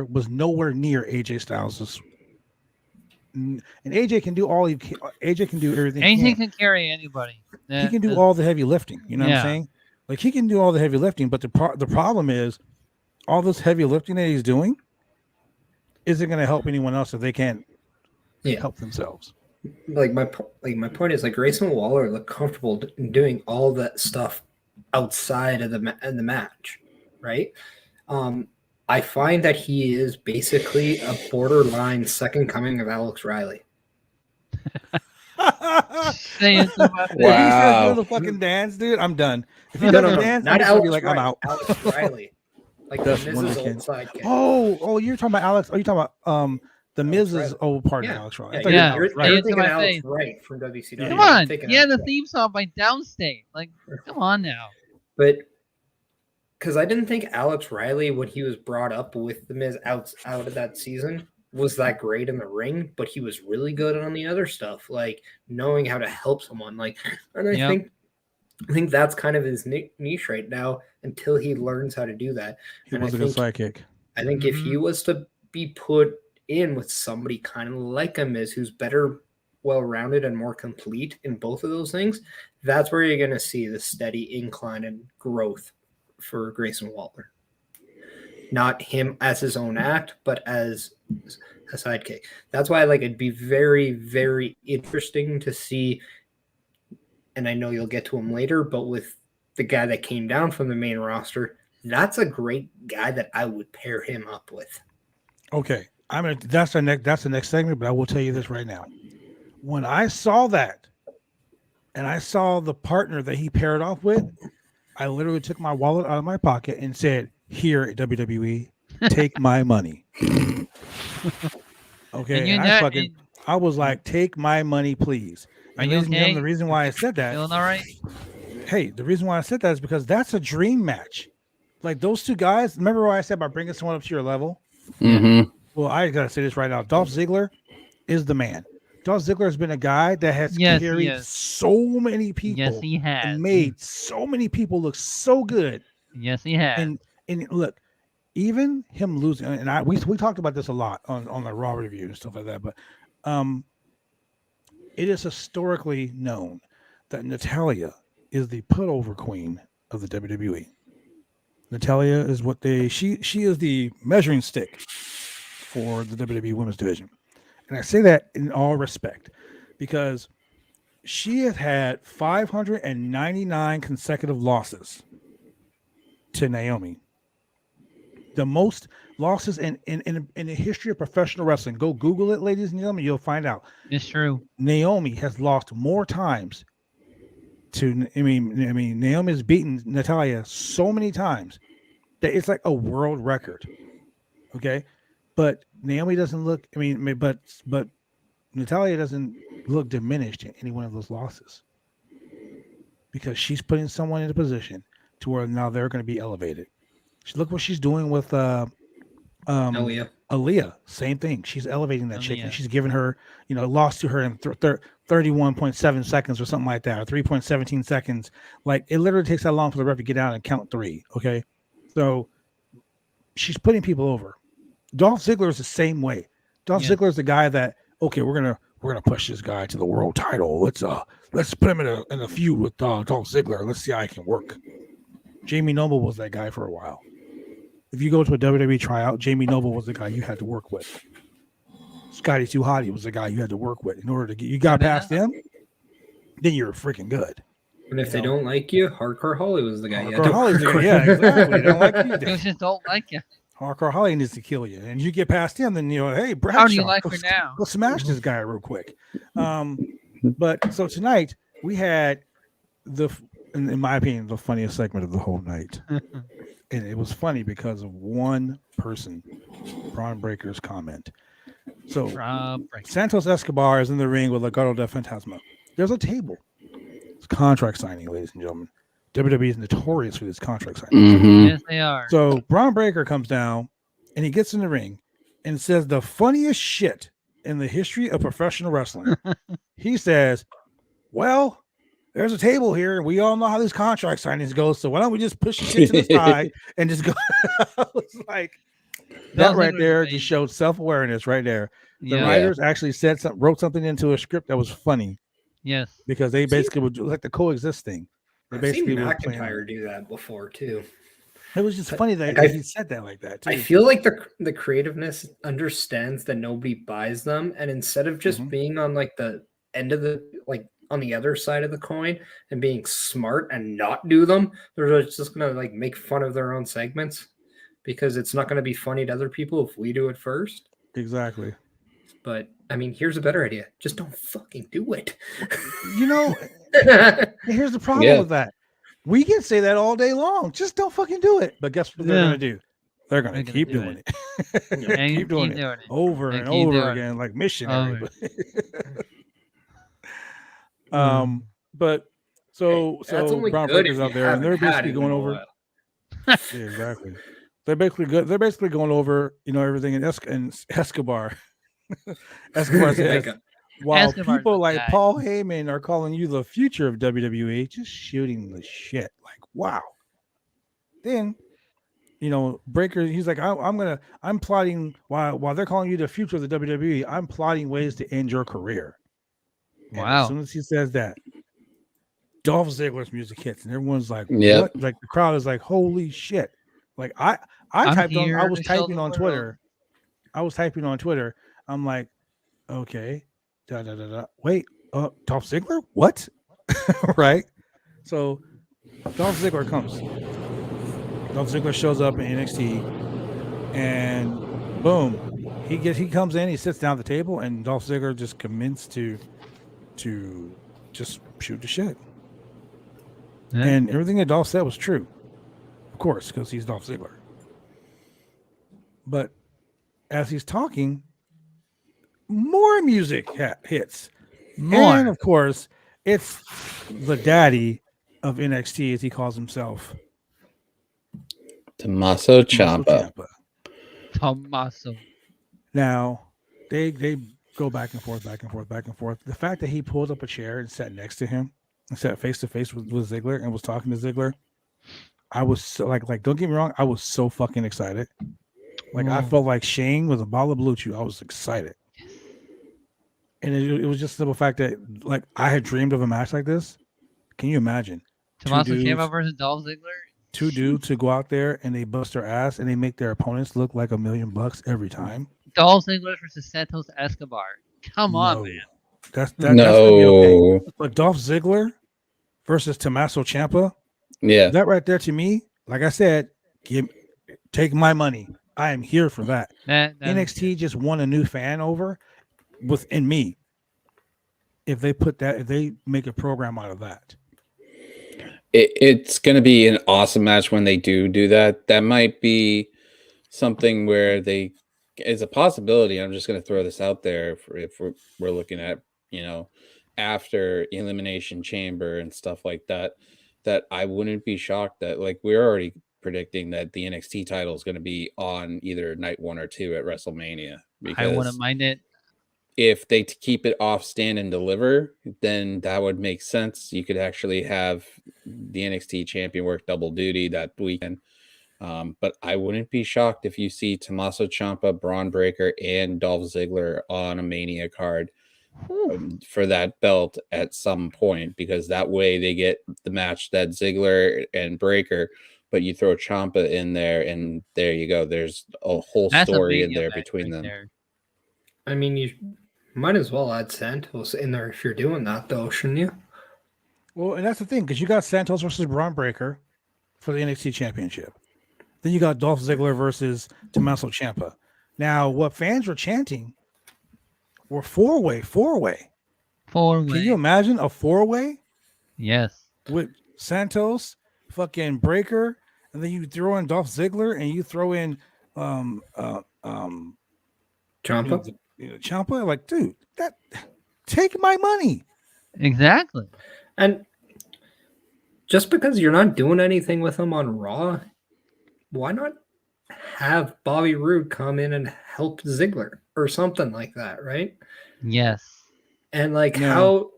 was nowhere near AJ Styles'. And AJ can do AJ can do everything. AJ can carry anybody. He can do all the heavy lifting. You know what I'm saying? Like he can do all the heavy lifting, but the problem is all this heavy lifting that he's doing isn't going to help anyone else if they can't help themselves. Like my point is, like, Grayson Waller looked comfortable doing all that stuff outside of the match, right? I find that he is basically a borderline second coming of Alex Riley. Wow! If he starts doing the fucking dance, dude, I'm done. If he doesn't dance, not I'm Alex be like, I'm out. Alex Riley, like the Miz's old sidekick. Oh, you're talking about Alex? Are you talking about the Miz's old partner, Alex Riley? You're thinking Alex Wright from WCW. Come on, the theme song by Downstate. Like, come on now. But because I didn't think Alex Riley, when he was brought up with the Miz out of that season, was that great in the ring, but he was really good on the other stuff, like knowing how to help someone. Like, and I think that's kind of his niche right now until he learns how to do that. He was a good sidekick. I think if he was to be put in with somebody kind of like a Miz who's better, well-rounded, and more complete in both of those things, that's where you're going to see the steady incline and growth for Grayson Waller. Not him as his own act, but as a sidekick. That's why it'd be very, very interesting to see, and I know you'll get to him later, but with the guy that came down from the main roster, that's a great guy that I would pair him up with. Okay. That's the next segment, but I will tell you this right now. When I saw that and I saw the partner that he paired off with, I literally took my wallet out of my pocket and said, "Here at WWE, take my money." Okay. I was like, "Take my money, please." The reason why I said that. Feeling all right? Hey, the reason why I said that is because that's a dream match. Like those two guys. Remember what I said about bringing someone up to your level? Mm-hmm. Well, I gotta say this right now. Dolph Ziggler is the man. Dolph Ziggler has been a guy that has carried so many people. Yes, he has. And made so many people look so good. Yes, he has. And look, even him losing, and we talked about this a lot on the Raw review and stuff like that, but it is historically known that Natalya is the put-over queen of the WWE. Natalya is she is the measuring stick for the WWE Women's Division. And I say that in all respect because she has had 599 consecutive losses to Naomi. The most losses in the history of professional wrestling. Go Google it, ladies and gentlemen. You'll find out. It's true. Naomi has lost more times to. I mean, Naomi has beaten Natalia so many times that it's like a world record. Okay, but Naomi doesn't look. I mean, but Natalia doesn't look diminished in any one of those losses because she's putting someone in a position to where now they're going to be elevated. Look what she's doing with Aaliyah. Same thing. She's elevating that chick, and she's giving her, lost to her in 31.7 seconds or something like that, or 3.17 seconds. Like, it literally takes that long for the ref to get out and count 3. Okay, so she's putting people over. Dolph Ziggler is the same way. Dolph Ziggler is the guy that, okay, we're gonna push this guy to the world title. Let's put him in a feud with Dolph Ziggler. Let's see how it can work. Jamie Noble was that guy for a while. If you go to a WWE tryout, Jamie Noble was the guy you had to work with. Scotty 2 Hotty was the guy you had to work with in order to get you got past him. Then you're freaking good. And if they don't like you, Hardcore Holly was the guy you had Hardcore to Holly's work the guy. with. Yeah, exactly. They don't like you. They just don't like you. Hardcore Holly needs to kill you, and you get past him. Then hey, Bradshaw, How do you like her now? Go smash this guy real quick. But so tonight we had in my opinion, the funniest segment of the whole night. And it was funny because of one person, Braun Breaker's comment. So Santos Escobar is in the ring with Legado del Fantasma. There's a table. It's contract signing, ladies and gentlemen. WWE is notorious for this contract signing. Mm-hmm. Yes, they are. So Braun Breaker comes down and he gets in the ring and says the funniest shit in the history of professional wrestling. He says, well, there's a table here, and we all know how these contract signings go. So why don't we just push the shit to the side and just go? I was like, that right there just showed self-awareness right there. The writers actually wrote something into a script that was funny. Yes, because they basically would like the coexist thing. They basically I've seen McIntyre do that before too. It was just funny that he said that like that too. I feel like the creativeness understands that nobody buys them, and instead of just being on like the end of the on the other side of the coin and being smart and not do them, they're just gonna make fun of their own segments because it's not gonna be funny to other people if we do it first. Exactly. But I mean, here's a better idea: just don't fucking do it. Here's the problem with that. We can say that all day long. Just don't fucking do it. But guess what they're gonna do? They're gonna keep doing it. Keep doing it over and over again, like missionary. But so Braun Breaker's out there, and they're basically going over. Yeah, exactly. They're basically going over, everything. And Escobar says, while people like Paul Heyman are calling you the future of WWE, just shooting the shit. Like, wow. Then, Breaker, he's like, I'm plotting while they're calling you the future of the WWE, I'm plotting ways to end your career. And as soon as he says that, Dolph Ziggler's music hits, and everyone's like, what? Like the crowd is like, holy shit. Like I was typing on Twitter. I'm like, okay, wait, Dolph Ziggler? What? Right? So Dolph Ziggler comes. Dolph Ziggler shows up in NXT, and boom, he comes in, he sits down at the table, and Dolph Ziggler just commenced to just shoot the shit. Yeah. And everything that Dolph said was true, of course, because he's Dolph Ziggler. But as he's talking, more music hits. More. And of course, it's the daddy of NXT, as he calls himself, Tommaso Ciampa. Tommaso. Now, they go back and forth. The fact that he pulled up a chair and sat next to him and sat face to face with Ziggler and was talking to Ziggler, I was so, like, don't get me wrong, I was so fucking excited. Like, I felt like Shane was a ball of blue chew. I was excited. And it was just the simple fact that, like, I had dreamed of a match like this. Can you imagine? Tommaso Ciampa versus Dolph Ziggler? Two dudes to go out there and they bust their ass and they make their opponents look like $1 million every time. Dolph Ziggler versus Santos Escobar. Come on, No. man. That's gonna be okay. No. But Dolph Ziggler versus Tommaso Ciampa, Yeah. that right there to me, like I said, take my money. I am here for that. That NXT just won a new fan over within me. If they make a program out of that. It's going to be an awesome match when they do that. That might be something where it's a possibility. I'm just going to throw this out there if we're looking at, after Elimination Chamber and stuff like that, that I wouldn't be shocked that, like, we're already predicting that the NXT title is going to be on either night 1 or 2 at WrestleMania. I wouldn't Because mind it. if they keep it off Stand and Deliver, then that would make sense. You could actually have the NXT champion work double duty that weekend. But I wouldn't be shocked if you see Tommaso Ciampa, Braun Breaker, and Dolph Ziggler on a Mania card for that belt at some point, because that way they get the match that Ziggler and Breaker, but you throw Ciampa in there, and there you go. There's a whole That's a story in Mania there match between right them. there. I mean, you might as well add Santos in there if you're doing that, though, shouldn't you? Well, and that's the thing, because you got Santos versus Braun Breaker for the NXT Championship. Then you got Dolph Ziggler versus Tommaso Ciampa. Now, what fans were chanting were four-way. Can you imagine a four-way Yes. with Santos, fucking Breaker, and then you throw in Dolph Ziggler and you throw in Ciampa? Ciampa? Like, dude, take my money. Exactly. And just because you're not doing anything with him on Raw, why not have Bobby Roode come in and help Ziggler or something like that, right? Yes. And like No.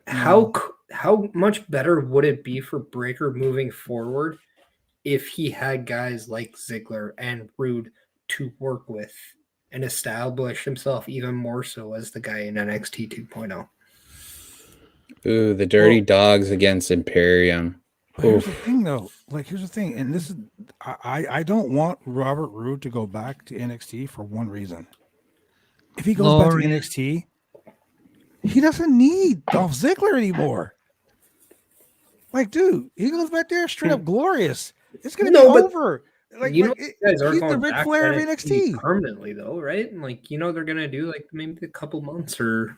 how much better would it be for Breaker moving forward if he had guys like Ziggler and Roode to work with and establish himself even more so as the guy in NXT 2.0? Ooh, the Dirty Dogs against Imperium. But here's the thing, though. Like, here's the thing, and this is, I don't want Robert Roode to go back to NXT for one reason. If he goes back to NXT, he doesn't need Dolph Ziggler anymore. Like, dude, he goes back there straight up glorious. It's gonna be over. Like, you guys are he's going the Ric back Flair of to NXT permanently, though, right? And like, they're gonna do like maybe a couple months or.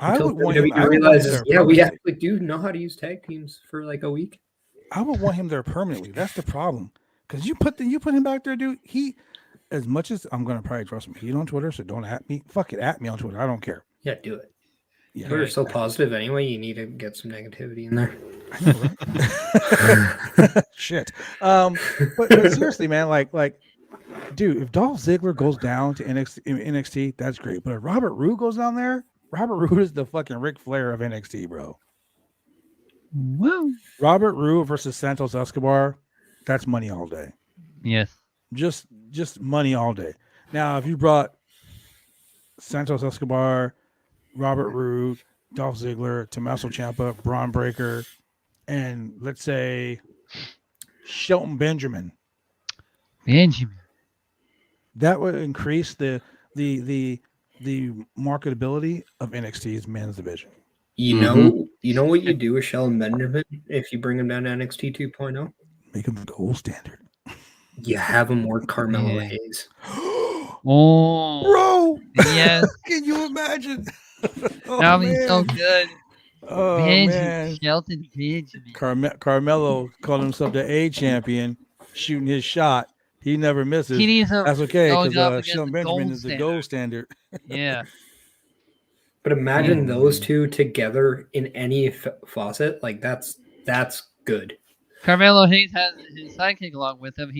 I would want him. WWE realizes, we actually do know how to use tag teams for like a week. I would want him there permanently. That's the problem. Because you put him back there, dude. He, as much as I'm gonna probably throw some heat on Twitter, so don't at me. Fuck it, at me on Twitter. I don't care. Yeah, do it. Yeah, Twitter's so positive anyway. You need to get some negativity in there. I know, right? Shit. But seriously, man, like, dude, if Dolph Ziggler goes down to NXT, that's great. But if Robert Roode goes down there, Robert Roode is the fucking Ric Flair of NXT, bro. Woo. Robert Roode versus Santos Escobar, that's money all day. Yes. Just money all day. Now, if you brought Santos Escobar, Robert Roode, Dolph Ziggler, Tommaso Ciampa, Braun Breaker, and let's say Shelton Benjamin, that would increase the marketability of NXT's men's division. You know what you do with Shelton Benjamin if you bring him down to NXT 2.0? Make him the gold standard. You have him work Carmelo Hayes. Oh, bro! Yes. Can you imagine? That would be so good. Oh man, Shelton Benjamin. Carmelo called himself the A champion, shooting his shot. He never misses. He needs That's okay because Shelton Shelton Benjamin is the gold standard. Yeah. But imagine those two together in any faucet. Like that's good. Carmelo Hayes has his sidekick along with him.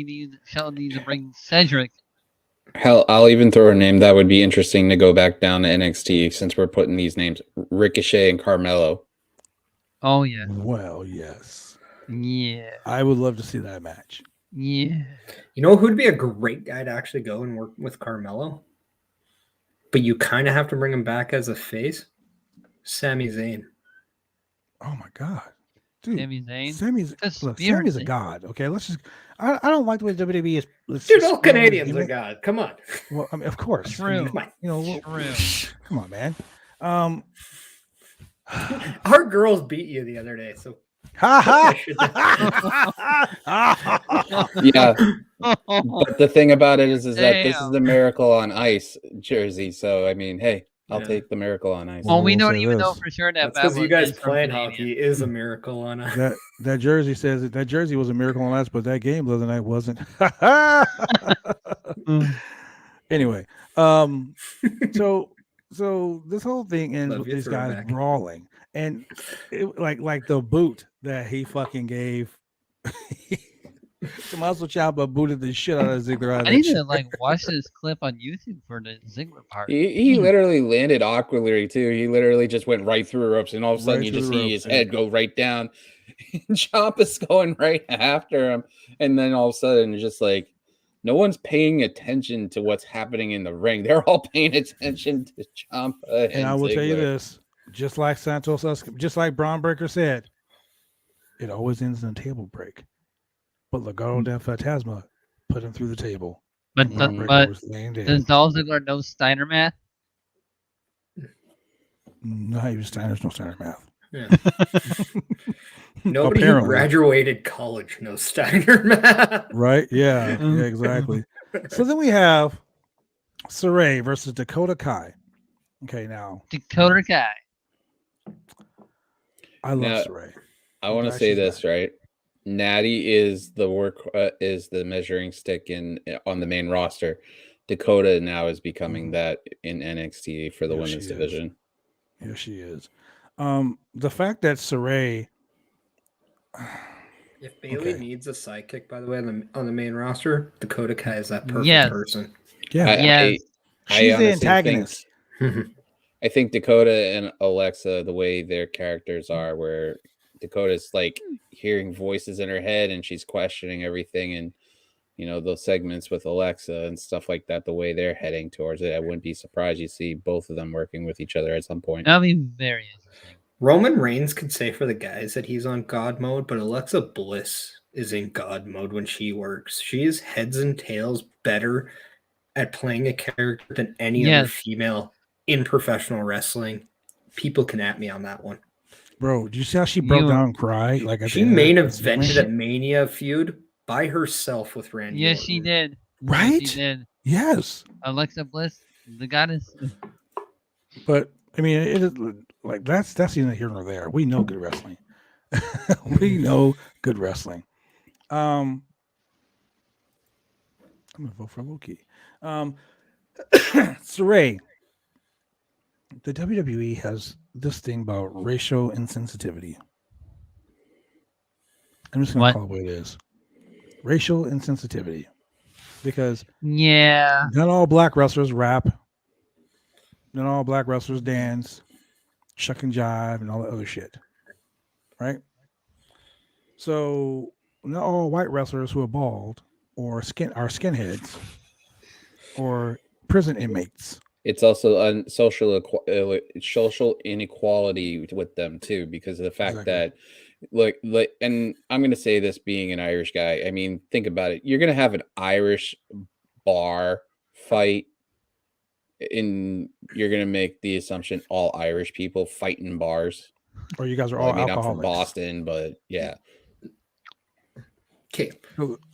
Shelton needs to bring Cedric. Hell, I'll even throw a name that would be interesting to go back down to NXT since we're putting these names: Ricochet and Carmelo. Oh yeah. Well, yes. Yeah. I would love to see that match. Yeah. You know who'd be a great guy to actually go and work with Carmelo? But you kind of have to bring him back as a face. Sami Zayn. Oh my god. Dude, Sami Zayn. Sammy's Just Sammy's a spear- god. Okay, let's just. I don't like the way WWE is. Dude, all Canadians are God. Come on. Well, I mean, of course. True. Come on. You know, True. come on, man. Our girls beat you the other day, so Ha Yeah, but the thing about it is that this is Damn. the Miracle on Ice jersey. So I mean, hey, I'll Yeah. take the Miracle on Ice. Well, we We'll don't say even know this. for sure that that's because you guys is from playing Canadian. hockey is a miracle on us. That jersey says that jersey was a miracle on us, but that game the other night wasn't. Anyway, so this whole thing ends Love with you, these guys Throwback. brawling, and it, like the boot that he fucking gave. Tommaso Ciampa booted the shit out of Ziggler. Out of I that need shit. to like watch this clip on YouTube for the Ziggler part. He literally landed awkwardly too. He literally just went right through ropes, and all of a sudden Right you through just the see ropes, his head go right down. Ciampa's going right after him, and then all of a sudden, just like no one's paying attention to what's happening in the ring. They're all paying attention to Ciampa. And I will tell you Ziggler. this, just like just like Braun Breaker said, it always ends in a table break. But Legado del Fantasma put him through the table. But Braun Breaker but was laying dead. does Dolph Ziggler know Steiner math? No, he was Steiner's no Steiner math. Yeah. Nobody who Apparently. graduated college knows Steiner math. Right? Yeah, yeah, exactly. So then we have Surrey versus Dakota Kai. Okay, now Dakota Kai. I love Now, Surrey. I want to Glad say she's this, back. right? Natty is the measuring stick on the main roster. Dakota now is becoming that in NXT for the Yeah, women's she is. division. Yeah, she is. The fact that Surrey, If Bailey Okay. needs a sidekick, by the way, on the main roster, Dakota Kai is that perfect Yes. person. yeah, Yes. she's the honestly antagonist. I think Dakota and Alexa, the way their characters are, where Dakota's like hearing voices in her head and she's questioning everything, and you know those segments with Alexa and stuff like that, the way they're heading towards it, I wouldn't be surprised you see both of them working with each other at some point. That'll be very interesting. Roman Reigns could say for the guys that he's on God mode, but Alexa Bliss is in God mode when she works. She is heads and tails better at playing a character than any other Yes. female in professional wrestling. People can at me on that one. Bro, did you see how she broke You- down and cried? Like at the She end of main this evented match? a Mania feud by herself with Randy. Yes, she Orton. did. Right? Yes, she did. Yes. Alexa Bliss, the goddess. But I mean, it is like that's neither here nor there. We know good wrestling. We know good wrestling. I'm gonna vote for Loki. Saray, the WWE has this thing about racial insensitivity. I'm just gonna What? call it what it is. Racial insensitivity. Because Yeah. not all black wrestlers rap. Not all black wrestlers dance, shuck and jive, and all that other shit. Right? So not all white wrestlers who are bald or are skinheads or prison inmates. It's also social inequality with them too, because of the fact Exactly. that like, and I'm going to say this being an Irish guy. I mean, think about it. You're going to have an Irish bar fight, and you're going to make the assumption all Irish people fight in bars. Or you guys are Well, all I mean, I'm from alcoholics. Boston, but yeah. Okay.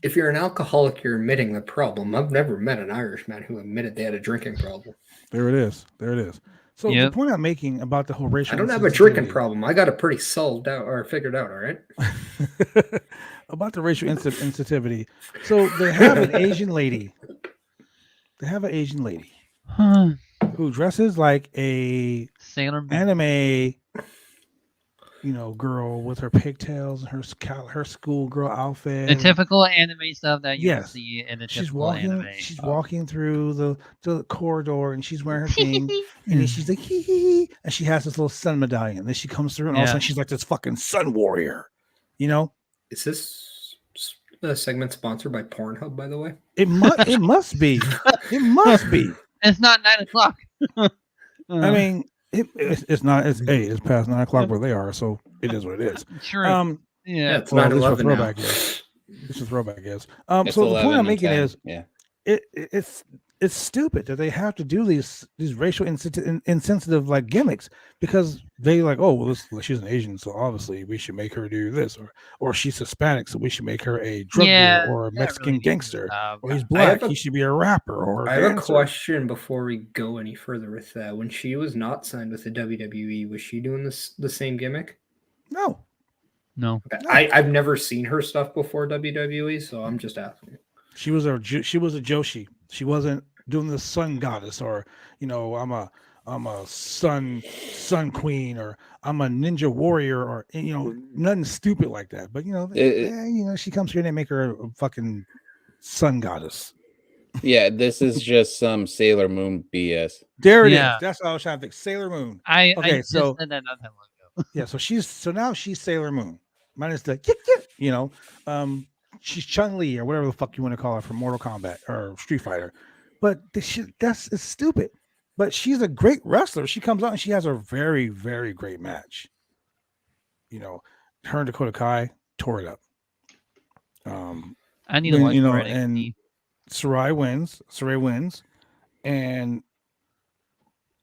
If you're an alcoholic, you're admitting the problem. I've never met an Irishman who admitted they had a drinking problem. There it is. There it is. So Yep. the point I'm making about the whole racial I don't have a drinking insensitivity- problem. I got it pretty solved out or figured out. All right. about the racial insensitivity. So they have an Asian lady. They have an Asian lady Huh. who dresses like a Sailor Moon. anime, girl with her pigtails and her schoolgirl outfit. The typical anime stuff that you Yes. see in a She's typical walking. anime. She's walking through the corridor, and she's wearing her thing, and then she's like, hee hee hee, and she has this little sun medallion. Then she comes through, and all of a Yeah. sudden she's like this fucking sun warrior. You know, Is this segment sponsored by Pornhub, by the way? it must be. It must be. It's not 9:00. I mean, it's not. It's past 9 o'clock where they are. So it is what it is. True. Yeah, Yeah. it's Well, at least for 9/11 now. throwback is. This is throwback is. It's So the point 11 I'm and making 10. is yeah. it's stupid that they have to do these racial insensitive like gimmicks because they like, oh well, she's an Asian, so obviously we should make her do this, or she's Hispanic, so we should make her a drug Yeah, dealer or a that Mexican really needs to gangster, stop. or he's I black, have a- he should be a rapper or a I have a dancer. question before we go any further with that. When she was not signed with the WWE, was she doing the same gimmick? No, No. Okay. I've never seen her stuff before WWE, so I'm just asking. she was a Joshi. She wasn't doing the sun goddess, or I'm a sun queen, or I'm a ninja warrior, or nothing stupid like that. But she comes here and they make her a fucking sun goddess. Yeah, this is just some Sailor Moon BS. There it is. Yeah. That's what I was trying to think. Sailor Moon. I Okay, just so- said that not that long ago. Yeah, so now she's Sailor Moon. Minus the she's Chun-Li or whatever the fuck you want to call her from Mortal Kombat or Street Fighter. But it's stupid. But she's a great wrestler. She comes out and she has a very, very great match. Her and Dakota Kai tore it up. I need to watch more and NXT. Surrey wins. And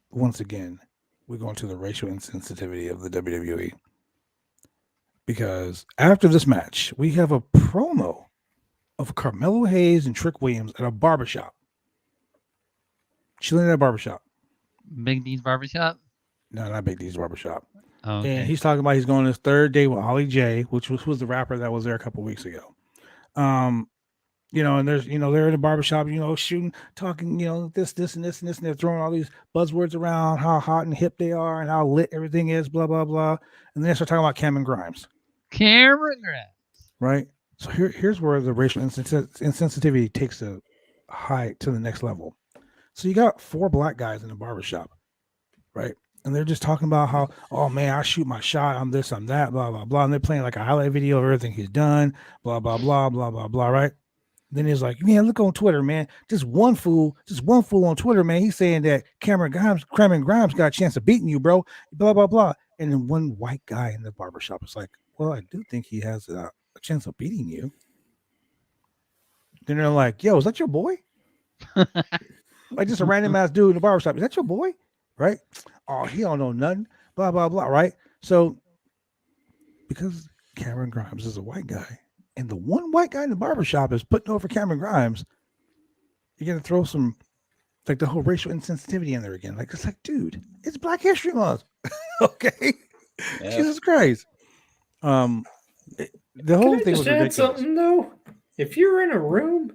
once again, we're going to the racial insensitivity of the WWE. Because after this match, we have a promo of Carmelo Hayes and Trick Williams at a barbershop. Chilling at a barbershop. Big D's Barbershop. No, not Big D's barbershop. Oh, okay. And he's talking about he's going on his third day with Holly J, which was the rapper that was there a couple weeks ago. And there's, they're in the barbershop, shooting, talking, this, and this, and this, and they're throwing all these buzzwords around, how hot and hip they are and how lit everything is, blah, blah, blah. And then they start talking about Cameron Grimes. Cameron Grimes. Right. So here's where the racial insensitivity takes the high to the next level. So you got 4 black guys in the barbershop, right? And they're just talking about how, oh man, I shoot my shot, I'm this, I'm that, blah, blah, blah. And they're playing like a highlight video of everything he's done, blah, blah, blah, blah, blah, blah, right? Then he's like, man, look on Twitter, man. Just one fool on Twitter, man. He's saying that Cameron Grimes got a chance of beating you, bro. Blah, blah, blah. And then one white guy in the barbershop is like, well, I do think he has a chance of beating you. Then they're like, yo, is that your boy? Like just a random ass dude in the barbershop. Is that your boy? Right? Oh, he don't know nothing. Blah, blah, blah. Right? So because Cameron Grimes is a white guy, and the one white guy in the barbershop is putting over Cameron Grimes, you're gonna throw some like the whole racial insensitivity in there again. Like it's like, dude, it's Black History Month. Okay. Yeah. Jesus Christ. The whole Can I thing just was add ridiculous. something though? If you're in a room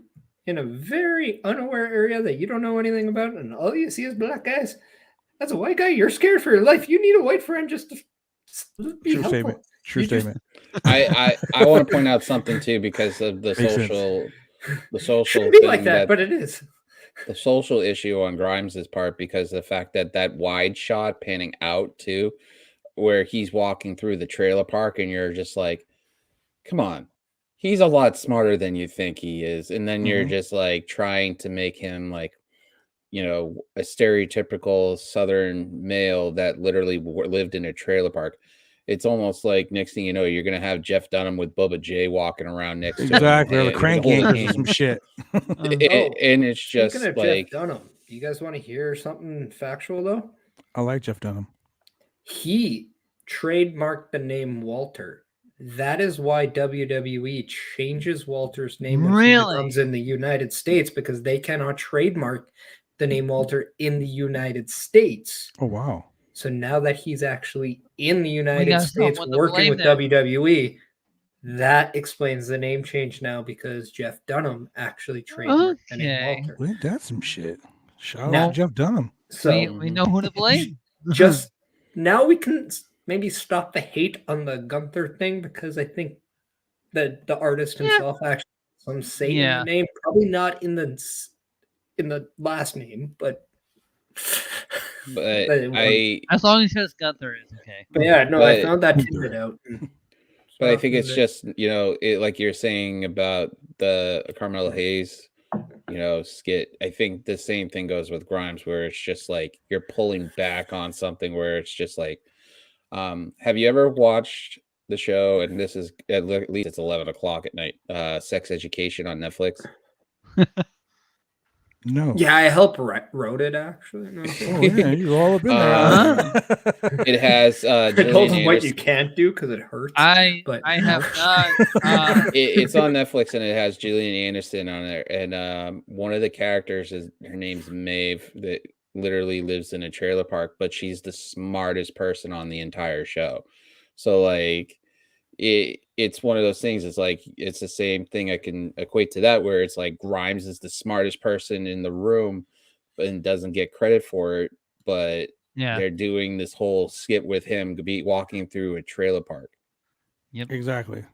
in a very unaware area that you don't know anything about, and all you see is black guys, as a white guy, you're scared for your life. You need a white friend just to be True helpful. statement. True You just- statement. I want to point out something too because of the Makes sense. social Shouldn't be thing like that, but it is. the social issue on Grimes' part, because the fact that wide shot panning out too, where he's walking through the trailer park and you're just like, come on, he's a lot smarter than you think he is. And then you're Mhm. just like trying to make him like, a stereotypical Southern male that literally lived in a trailer park. It's almost like next thing you know, you're going to have Jeff Dunham with Bubba J walking around next to him. Exactly. Or the and crank holding yankers or him. some shit. And it's just Speaking of like, Jeff Dunham, do you guys want to hear something factual though? I like Jeff Dunham. He trademarked the name Walter. That is why WWE changes Walter's name when he Really? becomes in the United States, because they cannot trademark the name Walter in the United States. Oh wow. So now that he's actually in the United got States someone to working blame with then. WWE, that explains the name change now, because Jeff Dunham actually trademarked the name Okay. Walter. Well, that's some shit. Shout Now- out to Jeff Dunham. So we know who to blame. just now we can maybe stop the hate on the Gunther thing, because I think that the artist Yeah. himself actually has some say in Yeah. the name, probably not in the last name, but but But As long as he says Gunther is okay. yeah, no, I But- found that tidbit out. But I think it's just, like you're saying about the Carmelo Hayes, skit. I think the same thing goes with Grimes, where it's just like you're pulling back on something where it's just like, Have you ever watched the show? And this is at least it's 11 o'clock at night. Sex Education on Netflix. No. Yeah, I helped wrote it actually. No. Oh yeah, you're all up in there. It has I told Gillian him what you Anderson. can't do because it hurts. I but have not. It's on Netflix and it has Gillian Anderson on there. And one of the characters is her name's Maeve, that literally lives in a trailer park, but she's the smartest person on the entire show. So like it's one of those things. It's like it's the same thing I can equate to that, where it's like Grimes is the smartest person in the room and doesn't get credit for it, but Yeah. they're doing this whole skit with him walking through a trailer park. Yep. Exactly.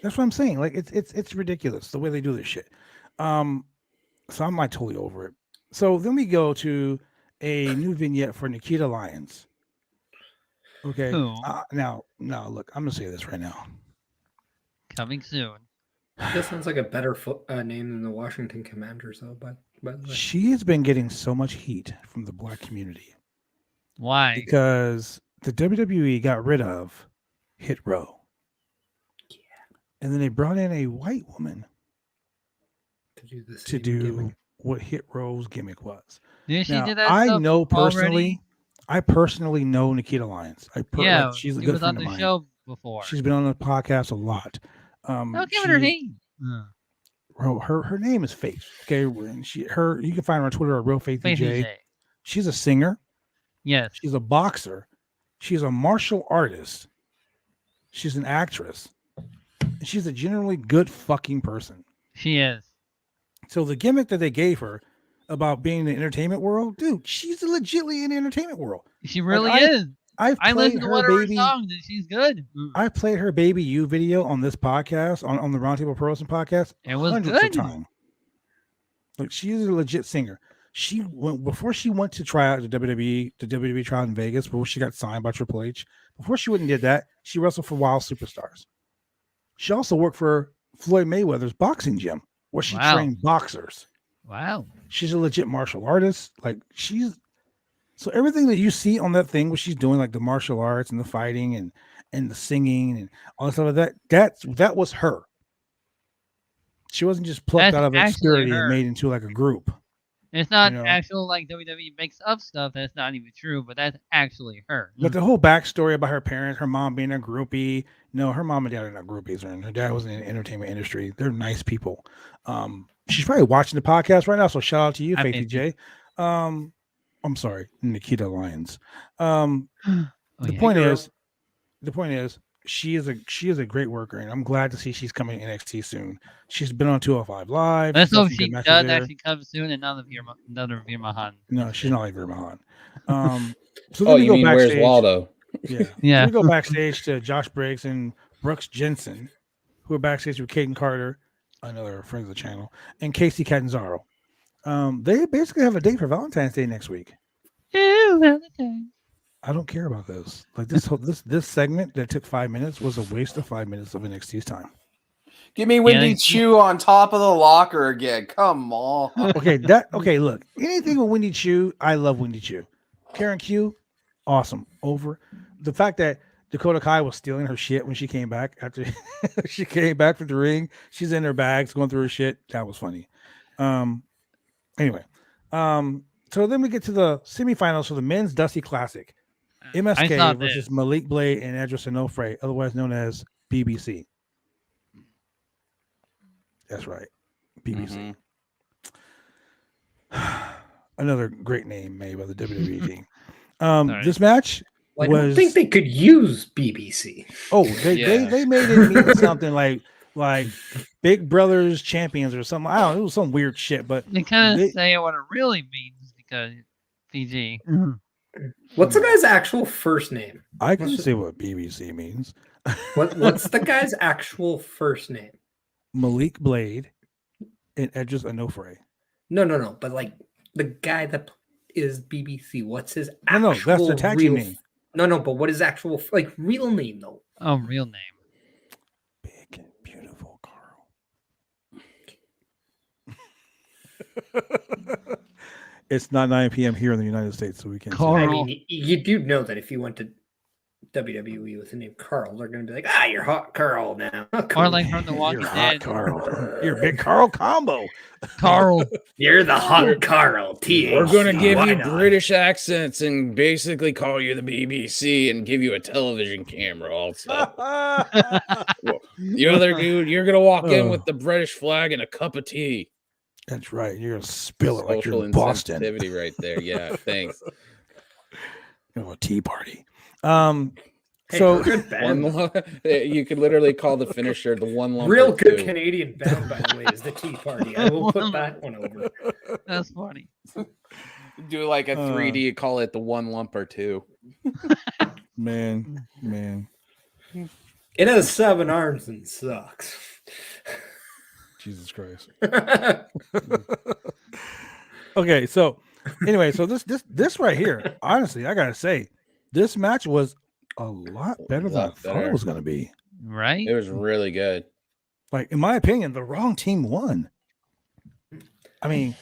That's what I'm saying. Like it's ridiculous the way they do this shit. So I'm like totally over it. So then we go to a new vignette for Nikita Lyons. Okay. Who? Now, look, I'm gonna say this right now. Coming soon. This sounds like a better name than the Washington Commanders, though. By the way, She has been getting so much heat from the black community Why? because the WWE got rid of Hit Row. Yeah. And then they brought in a white woman to do what Hit Row's gimmick was. Didn't she Now, do that I stuff know personally. already? I personally know Nikita Lyons. Yeah, she's a she good was on friend of the mine. show before. She's been on the podcast a lot. Don't give it her name. Her name is Faith. Okay, and you can find her on Twitter at Real Faith Faith DJ. DJ. She's a singer. Yes. She's a boxer. She's a martial artist. She's an actress. And she's a generally good fucking person. She is. So the gimmick that they gave her about being in the entertainment world, dude, she's legitly in the entertainment world. She really Like, is. I I played listened to her one of her baby. songs and she's good. I played her Baby You video on this podcast, on the Roundtable Pro Wrestling podcast. It was hundreds good. of times. Like, she's a legit singer. She went before she went to try out the WWE trial in Vegas, before she got signed by Triple H. Before she went and did that, she wrestled for Wild Superstars. She also worked for Floyd Mayweather's boxing gym, where she trained boxers. Wow. She's a legit martial artist. Like, so everything that you see on that thing, what she's doing, like the martial arts and the fighting and the singing and all that stuff like that was her. She wasn't just plucked out of obscurity and made into like a group. It's not actual like WWE makes up stuff that's not even true, but that's actually her. But the whole backstory about her parents, her mom being a groupie. No, her mom and dad are not groupies, and her dad was in the entertainment industry. They're nice people. She's probably watching the podcast right now, so shout out to you, Faithy J. I'm sorry, Nikita Lyons. The point is, she is a great worker, and I'm glad to see she's coming to NXT soon. She's been on 205 Live. Let's hope she does actually come soon, and none of Veer Mahan. No, she's not like Veer Mahan. So oh, you mean where's Waldo? Yeah. We go backstage to Josh Briggs and Brooks Jensen, who are backstage with Caden Carter, another friend of the channel, and Casey Catanzaro. They basically have a date for Valentine's Day next week. Ew, Valentine's. I don't care about those. Like this segment that took 5 minutes was a waste of 5 minutes of NXT's time. Give me Windy Chew on top of the locker again. Come on. Okay, look. Anything with Windy Chew, I love Windy Chew. Karen Q, awesome. Over the fact that Dakota Kai was stealing her shit when she came back after she came back from the ring. She's in her bags going through her shit. That was funny. Anyway, so then we get to the semifinals for the men's Dusty Classic. MSK versus Malik Blade and Edris Onofre, otherwise known as BBC. That's right, BBC. Another great name made by the WWE team. This match I don't think they could use BBC. Oh, they made it mean something like Big Brothers Champions or something. I don't know. It was some weird shit, but they kind of say what it really means because PG. What's the guy's actual first name? I can say what BBC means. What's the guy's actual first name? Malik Blade and Edris Onofre. No. But like the guy that is BBC, what's his actual No, that's the tag team name. No, but what is actual real name though? Oh, real name. Big and beautiful Carl. It's not 9 p.m. here in the United States, so we can't. Carl. I mean, you do know that if you went to WWE with the name Carl, they're going to be like, you're hot Carl now. Or like from The Walking You're hot, Dead. Carl. You're a big Carl combo. Carl. You're the hot Carl. We're going to give Why you not? British accents and basically call you the BBC and give you a television camera also. The other dude, you're going to walk in with the British flag and a cup of tea. That's right. You're gonna spill it like Social you're in Boston. insensitivity right there. Yeah, thanks. A tea party. Hey, So good band. You could literally call the finisher the one lump. Real good Canadian band, by the way, is the Tea Party. I will put that one over. That's funny. Do like a 3D, call it the one lump or two. man. It has 7 arms and sucks. Jesus Christ. Okay, so anyway, so this right here, honestly, I gotta say, this match was a lot better than I thought it was gonna be. Right? It was really good. Like, in my opinion, the wrong team won. I mean,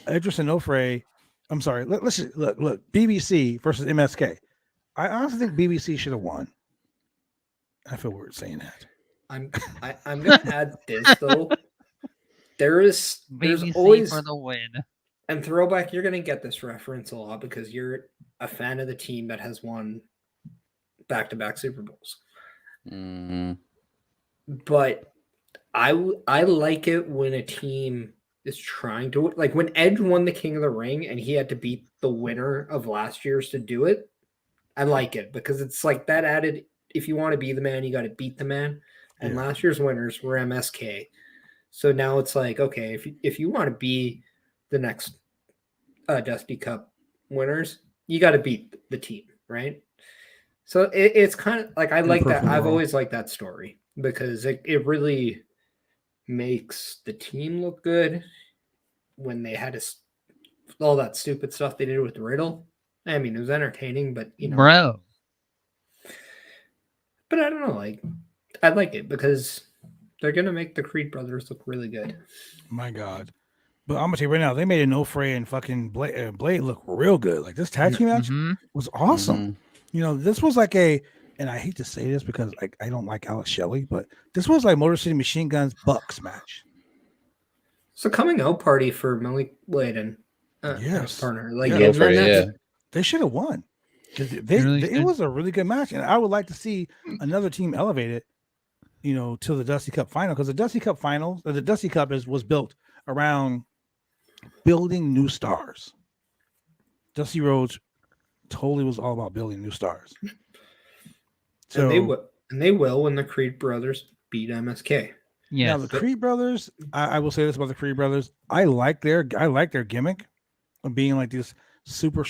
Idris and Ofre. I'm sorry. Let's just, look. BBC versus MSK. I honestly think BBC should have won. I feel weird saying that. I'm gonna add this though. There's BBC always for the win. and Throwback, you're gonna get this reference a lot because you're a fan of the team that has won back-to-back Super Bowls. Mm-hmm. But I like it when a team is trying to, like when Edge won the King of the Ring and he had to beat the winner of last year's to do it. I like it because it's like that added, if you want to be the man, you got to beat the man. And last year's winners were MSK. So now it's like, okay, if you want to be the next Dusty Cup winners, you got to beat the team, right? So it's kind of like, I like that. I've always liked that story because it really makes the team look good when they had all that stupid stuff they did with Riddle. I mean, it was entertaining, but you know, Bro. But I don't know, like I like it because they're gonna make the Creed brothers look really good. My God. But I'm gonna tell you right now, they made an Ofre and fucking Blade look real good. Like this tag team match was awesome. Mm-hmm. You know, this was like and I hate to say this because I don't like Alex Shelley, but this was like Motor City Machine Guns Bucks match. It's a coming out party for Malik Blade and his partner. Like they should have won. It was a really good match, and I would like to see another team elevate it, you know, to the Dusty Cup final, because the Dusty Cup finals, the Dusty Cup was built around building new stars. Dusty Rhodes totally was all about building new stars. So and they will when the Creed brothers beat MSK. Yeah. Now the Creed brothers, I will say this about the Creed brothers: I like their gimmick of being like these super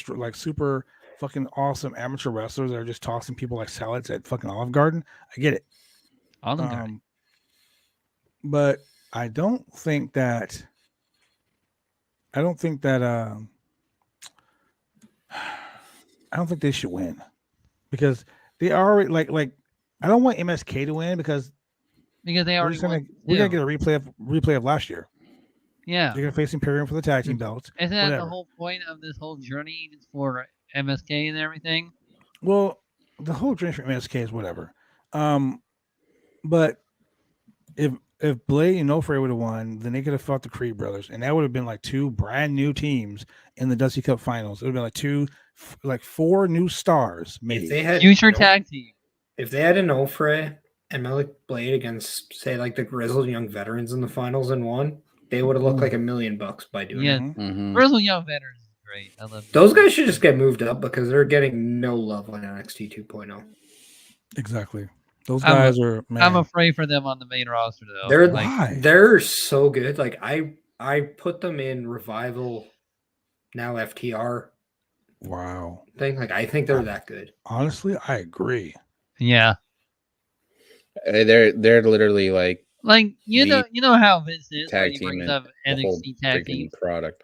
fucking awesome amateur wrestlers that are just tossing people like salads at fucking Olive Garden. I get it. Olive Garden. But I don't think that I don't think they should win, because they already like I don't want MSK to win because they already we're gonna get a replay of last year. Yeah. They're gonna face Imperium for the tag team belts. Isn't that the whole point of this whole journey for MSK and everything? Well, the whole journey for MSK is whatever. But if Blade and Ofre would have won, then they could have fought the Creed brothers, and that would have been like 2 brand new teams in the Dusty Cup finals. It would have been like 4 new stars, maybe. If they had future tag team. If they had an Ofre and Malik Blade against, say, like the grizzled young veterans in the finals and won, they would have looked like $1 million by doing it. Yeah, grizzled young veterans is great. I love those guys. Should just get moved up because they're getting no love on NXT 2.0. Exactly. Those guys are. Man. I'm afraid for them on the main roster though. They're so good. Like I put them in Revival, now FTR. Wow. Thing. Like I think they're that good. Honestly, I agree. Yeah. They're literally like you know how Vince is. Tag he team brings up NXT tag team product.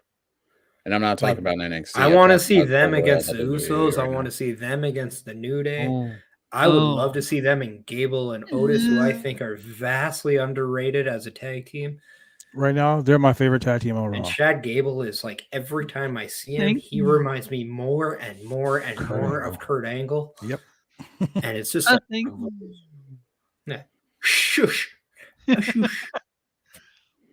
And I'm not talking about NXT. I want to see them against the Usos. I want to see them against the New Day. I would love to see them in Gable and Otis, who I think are vastly underrated as a tag team. Right now, they're my favorite tag team on And Raw. Chad Gable is like every time I see him, Thank he you. reminds me more and more and Kurt more Angle. of Kurt Angle. Yep. And it's just I like, think yeah. Shush. Shush.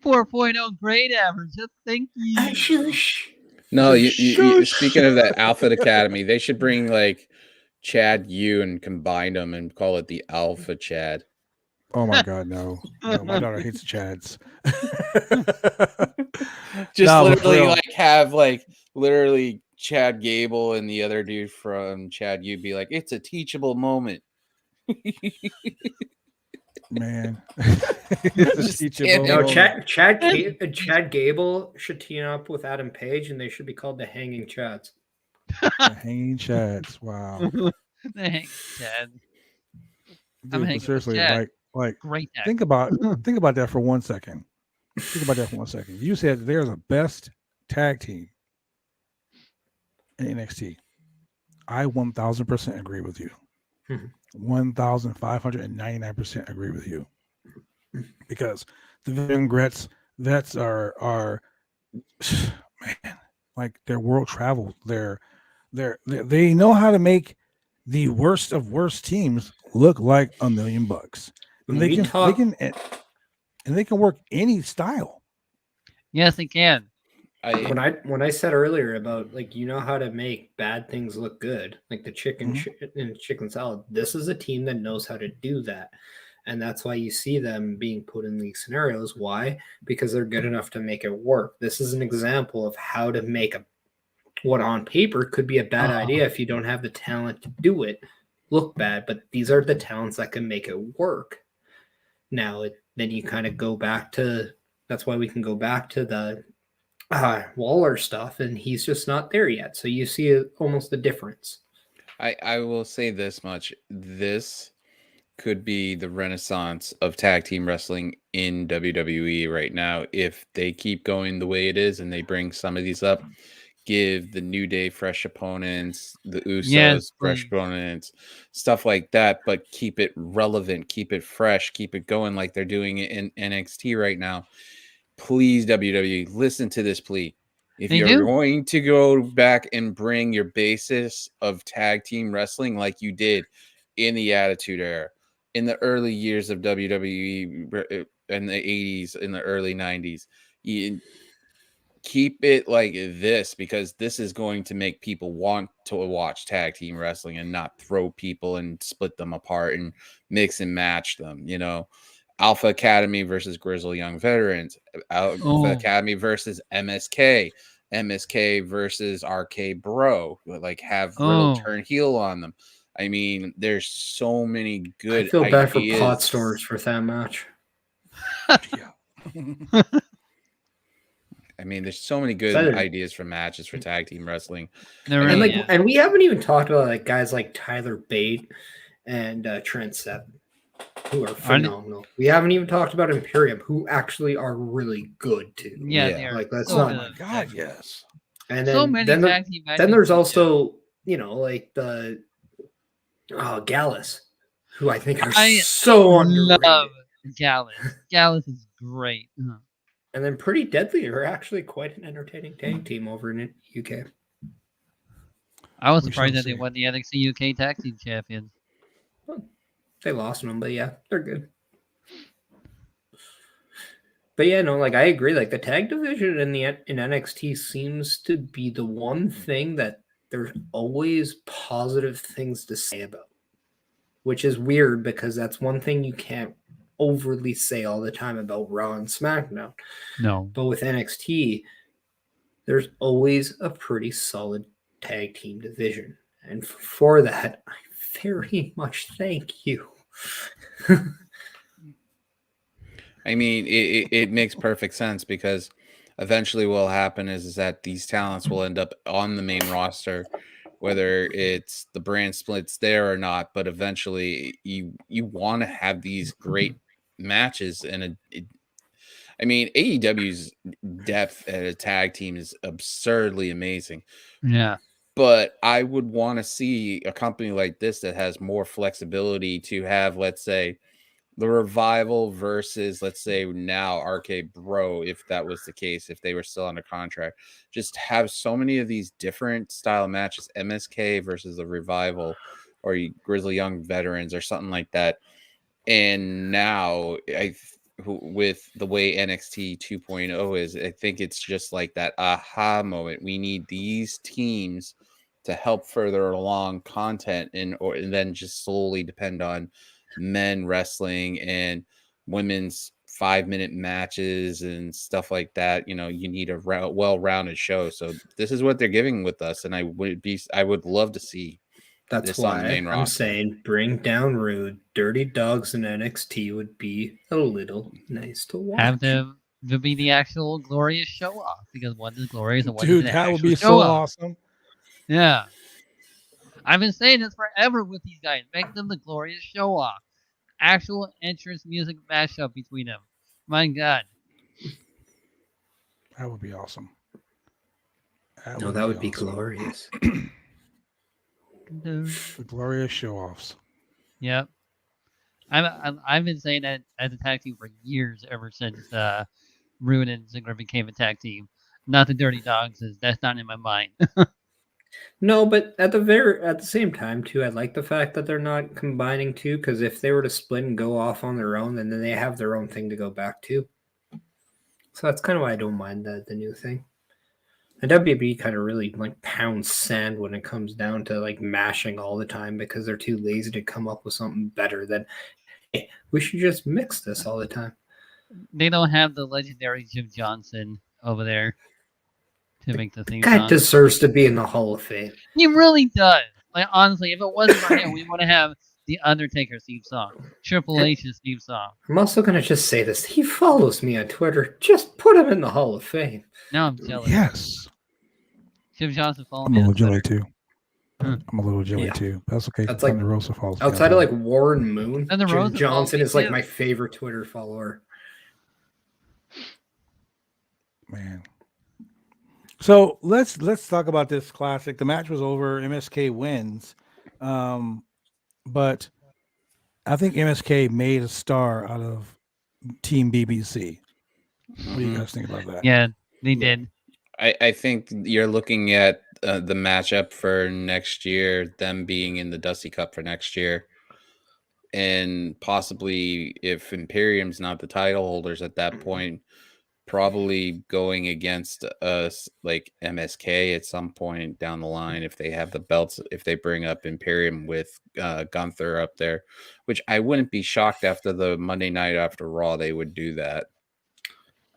4.0 grade average. Thank you. Shush. No, you Shush. speaking of that Alpha Academy, they should bring like Chad U and combine them and call it the Alpha Chad. Oh my God, no. No, my daughter hates the Chads. Just No, but for literally real. like have like literally Chad Gable and the other dude from Chad U be like, it's a teachable moment. Man. It's a Just teachable No, moment. Chad Gable should team up with Adam Page, and they should be called the Hanging Chads. The hanging Chads. Wow. Thanks, Chad. Dude, hanging but with seriously, Chad. like Great act. think about that for 1 second. Think about that for 1 second. You said they're the best tag team in NXT. I 1000% agree with you. 1599% agree with you. Because the vets are man, like they're world traveled. They know how to make the worst of worst teams look like $1 million. And they can work any style. Yes, they can. When I said earlier about like you know how to make bad things look good, like the chicken and chicken salad. This is a team that knows how to do that, and that's why you see them being put in these scenarios. Why? Because they're good enough to make it work. This is an example of how to make what on paper could be a bad idea if you don't have the talent to do it look bad. But these are the talents that can make it work. Now, then you kind of go back to. That's why we can go back to the Waller stuff, and he's just not there yet. So you see almost the difference. I will say this much. This could be the renaissance of tag team wrestling in WWE right now. If they keep going the way it is and they bring some of these up, give the New Day fresh opponents, the Usos fresh opponents, stuff like that, but keep it relevant, keep it fresh, keep it going like they're doing it in NXT right now. Please, WWE, listen to this plea. If you're going to go back and bring your basis of tag team wrestling like you did in the Attitude Era, in the early years of WWE, in the 80s, in the early 90s, you keep it like this, because this is going to make people want to watch tag team wrestling and not throw people and split them apart and mix and match them, you know. Alpha Academy versus Grizzled Young Veterans, Alpha Academy versus MSK versus RK Bro, like have Riddle turn heel on them. I mean, there's so many good I feel bad for ideas. Pot Stores for that match. I mean, there's so many good ideas for matches for tag team wrestling. And we haven't even talked about like guys like Tyler Bate and Trent Seven, who are phenomenal. We haven't even talked about Imperium, who actually are really good too. Yeah. Like that's oh my God, yes. And then, then there's also, you know, like the Gallus, who I think are so underrated. Love Gallus. Gallus is great. And then Pretty Deadly are actually quite an entertaining tag team over in UK. I was surprised that they won the NXT UK Tag Team Champions. Well, they lost them, but yeah, they're good. But yeah, no, like I agree. Like the tag division in NXT seems to be the one thing that there's always positive things to say about, which is weird because that's one thing you can't overly say all the time about Raw and SmackDown. No. But with NXT, there's always a pretty solid tag team division. And for that, I very much thank you. I mean, it makes perfect sense, because eventually what will happen is that these talents will end up on the main roster, whether it's the brand splits there or not. But eventually you want to have these great matches. And I mean, AEW's depth at a tag team is absurdly amazing. Yeah. But I would want to see a company like this that has more flexibility to have, let's say, the Revival versus, let's say now RK Bro, if that was the case, if they were still under contract, just have so many of these different style matches, MSK versus the Revival or Grizzly Young Veterans or something like that. And now with the way NXT 2.0 is, I think it's just like that aha moment. We need these teams to help further along content and then just solely depend on men wrestling and women's 5-minute matches and stuff like that. You need a well-rounded show. So this is what they're giving with us, and I would love to see That's this on the why main I'm roster. saying bring down Rude. Dirty Dogs in NXT would be a little nice to watch. Have them to be the actual glorious show off, because one is glorious and one Dude, is an that would actual be show so off. awesome. Yeah. I've been saying this forever with these guys. Make them the glorious show off. Actual entrance music mashup between them. My God. That would be awesome. That would be awesome. glorious. The glorious show-offs. Yep. I've been saying that as a tag team for years, ever since Rude and Ziggler became a tag team. Not the Dirty Dogs, that's not in my mind. No, but at the same time too, I like the fact that they're not combining two, because if they were to split and go off on their own, then they have their own thing to go back to. So that's kind of why I don't mind the new thing. And WB kind of really like pounds sand when it comes down to like mashing all the time, because they're too lazy to come up with something better than, hey, we should just mix this all the time. They don't have the legendary Jim Johnson over there to make the theme Guy song. deserves to be in the Hall of Fame. He really does. Like, honestly, if it wasn't for him, we would have the Undertaker's theme song, Triple H's theme song. I'm also going to just say this. He follows me on Twitter. Just put him in the Hall of Fame. Now I'm jealous. Yes. Jim Johnson followed I'm me a on little jelly Twitter. too. I'm a little jelly Yeah. too. That's okay. That's like- Thunder Rosa falls. Outside of like Warren Moon, And the Jim Rosa Johnson follows is me like too. my favorite Twitter follower. Man. So let's talk about this classic. The match was over. MSK wins, but I think MSK made a star out of Team BBC. What do you guys think about that? Yeah, they did. I think you're looking at the matchup for next year, them being in the Dusty Cup for next year, and possibly if Imperium's not the title holders at that point, probably going against us like MSK at some point down the line if they have the belts, if they bring up Imperium with Gunther up there, which I wouldn't be shocked after the Monday night after Raw they would do that.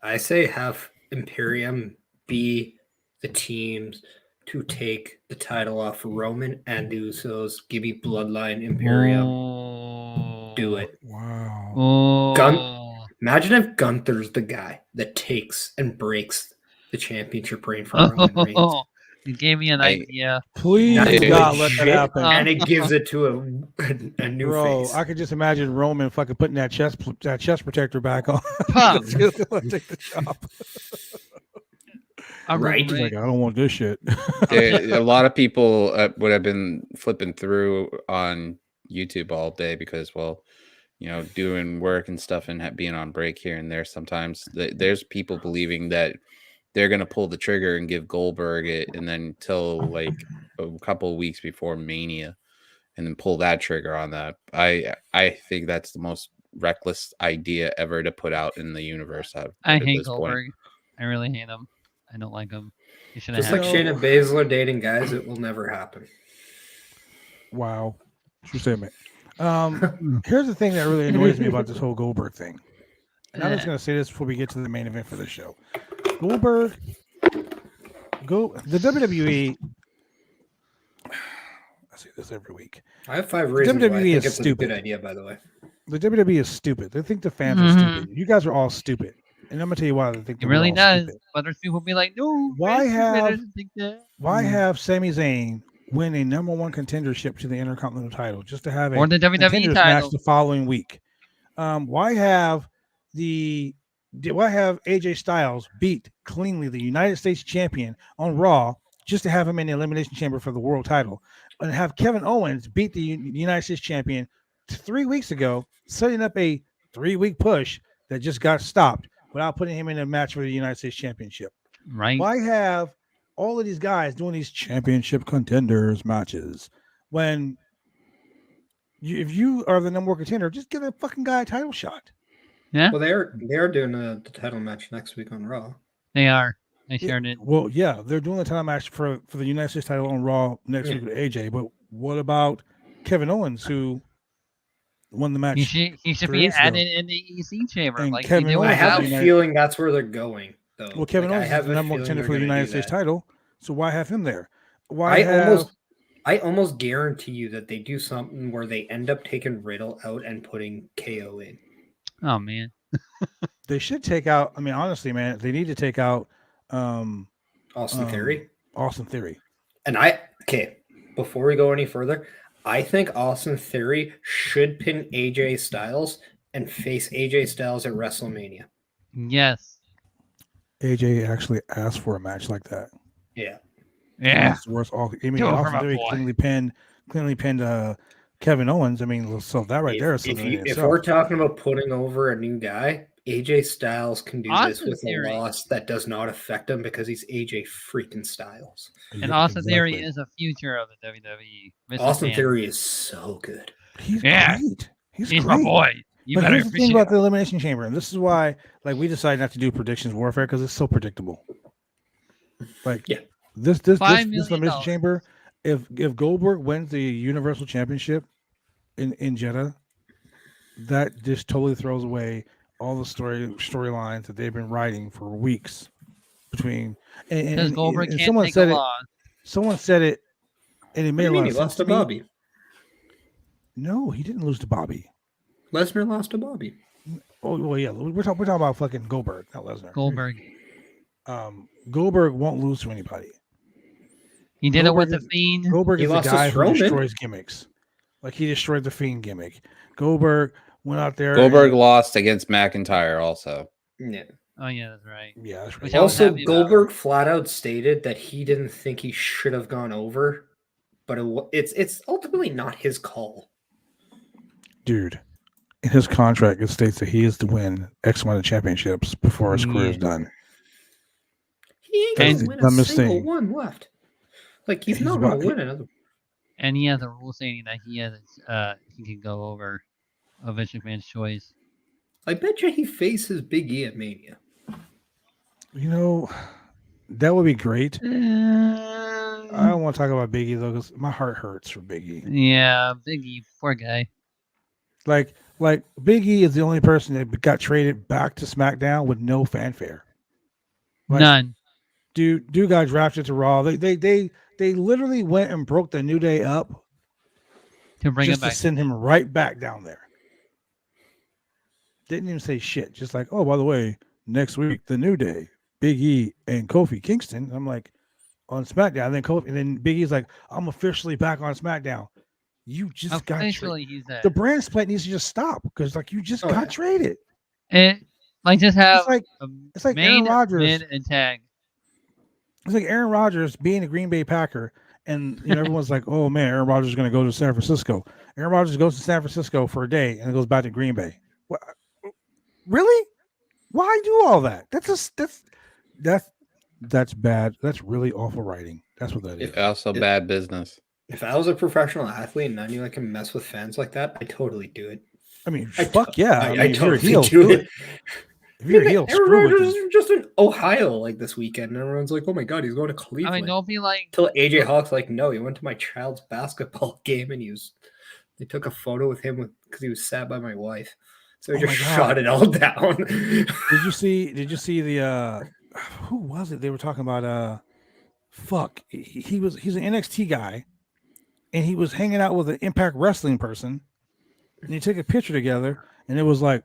I say have Imperium be the teams to take the title off Roman and Usos. Give me Bloodline Imperium. Oh. Do it. Wow. Oh. Imagine if Gunther's the guy that takes and breaks the championship reign for Roman Reigns. Oh. You gave me an idea. Please That's God, let that legit, happen. and it gives it to a new Bro, face. I could just imagine Roman fucking putting that chest protector back on. Pop. Just gonna take the chop. Right. He's like, I don't want this shit. A lot of people would have been flipping through on YouTube all day because, well, doing work and stuff and being on break here and there. Sometimes there's people believing that they're going to pull the trigger and give Goldberg it, and then till like a couple of weeks before Mania, and then pull that trigger on that. I think that's the most reckless idea ever to put out in the universe. I hate Goldberg. I really hate him. I don't like him. He should have Just like Shayna Baszler dating guys, it will never happen. Wow. True statement. Here's the thing that really annoys me about this whole Goldberg thing. And I'm just going to say this before we get to the main event for the show. Goldberg, the WWE, I say this every week. I have 5 reasons WWE why I think is it's stupid. a good idea, by the way. The WWE is stupid. They think the fans are stupid. You guys are all stupid. And I'm going to tell you why they think It we're really all does. stupid. Other people be like, no. Why have- I didn't think that. Why have Sami Zayn win a number 1 contendership to the Intercontinental title just to have a Or the WWE contenders title. match the following week? Why have AJ Styles beat cleanly the United States champion on Raw just to have him in the Elimination Chamber for the world title, and have Kevin Owens beat the United States champion 3 weeks ago, setting up a 3-week push that just got stopped without putting him in a match for the United States Championship. Right. Why have all of these guys doing these championship contenders matches when if you are the number one contender, just give that fucking guy a title shot? Yeah, Well, they're doing the title match next week on Raw. they are. They shared it. Well, yeah, they're doing the title match for the United States title on Raw next week with AJ. But what about Kevin Owens, who won the match? He should 3 be days ago? added in the EC chamber. And Like Kevin they do Owens I with have a United- Alex. feeling that's where they're going, though. Well, Kevin Like, Owens is the number one contender for the United States title, so why have him there? I almost guarantee you that they do something where they end up taking Riddle out and putting KO in. Oh man. They should take out. I mean, honestly, man, they need to take out Austin Theory. Austin Theory. And before we go any further, I think Austin Theory should pin AJ Styles and face AJ Styles at WrestleMania. Yes. AJ actually asked for a match like that. Yeah. Yeah. It's worth all. I mean, Do it for Austin my Theory boy. cleanly pinned Kevin Owens. I mean, so that right there is something in If itself. we're talking about putting over a new guy, AJ Styles can do this Austin with Theory. a loss that does not affect him because he's AJ freaking Styles. And Yep, Austin Theory exactly. is a future of the WWE. Mr. Austin Fan. Theory is so good. He's Yeah. great. He's He's great. my boy. You But better here's the thing appreciate about the Elimination Chamber, and this is why, like, we decided not to do predictions warfare because it's so predictable. Like, Yeah. this $5 million. Elimination Chamber, if Goldberg wins the Universal Championship in Jeddah, that just totally throws away all the storylines that they've been writing for weeks between. Because Goldberg and can't someone take said a it. loss. Someone said it, and it What made do a you lot mean of he sense lost to me. Bobby? No, he didn't lose to Bobby. Lesnar lost to Bobby. Oh well, yeah, we're talking about fucking Goldberg, not Lesnar. Goldberg. Goldberg won't lose to anybody. He did it with the Goldberg Fiend. Goldberg He is the lost to guy who Strowman. destroys gimmicks. Like he destroyed the Fiend gimmick. Goldberg went out there. Goldberg and- lost against McIntyre also. Yeah. Oh yeah, that's right. yeah, that's right. Which I was Also, happy about. Goldberg flat out stated that he didn't think he should have gone over, but it's ultimately not his call. Dude, in his contract, it states that he is to win X amount of championships before his career is Yeah. done. He ain't That's gonna the win a dumbest single thing. one left. Like he's He's not gonna about- win another. And he has a rule stating that he can go over a Vince McMahon's choice. I bet you he faces Big E at Mania. You know, that would be great. I don't want to talk about Biggie though, because my heart hurts for Biggie. Yeah, Biggie, poor guy. Like Biggie is the only person that got traded back to SmackDown with no fanfare. Like, None. Dude got drafted to Raw. They literally went and broke the New Day up To bring just him back. to send him right back down there. Didn't even say shit. Just like, oh, by the way, next week the New Day, Big E and Kofi Kingston. I'm like, on SmackDown. And then Kofi, and then Big E's like, I'm officially back on SmackDown. You just got traded. Officially, he's there. The brand split needs to just stop because like you just Oh, got yeah. traded. And like just have It's like a it's like Aaron main, Rodgers. mid, and tag. It's like Aaron Rodgers being a Green Bay Packer, and you know everyone's like, "Oh man, Aaron Rodgers is going to go to San Francisco." Aaron Rodgers goes to San Francisco for a day and then goes back to Green Bay. What? Really? Why do all that? That's bad. That's really awful writing. That's what that is. Also bad business. If I was a professional athlete and I knew I can mess with fans like that, I'd totally do it. I mean, I fuck yeah. I mean, I if you're a totally heel, do do it. If you're a heel, Aaron screw with Rodgers it. is just in Ohio like this weekend, and everyone's like, "Oh my god, he's going to I Cleveland." mean, don't be like Till AJ Hawk's like, "No, he went to my child's basketball game, and they took a photo with him because he was sat by my wife, so he Oh my just God. shot it all down." Did you see the who was it? They were talking about he's an NXT guy and he was hanging out with an Impact Wrestling person and they took a picture together and it was like,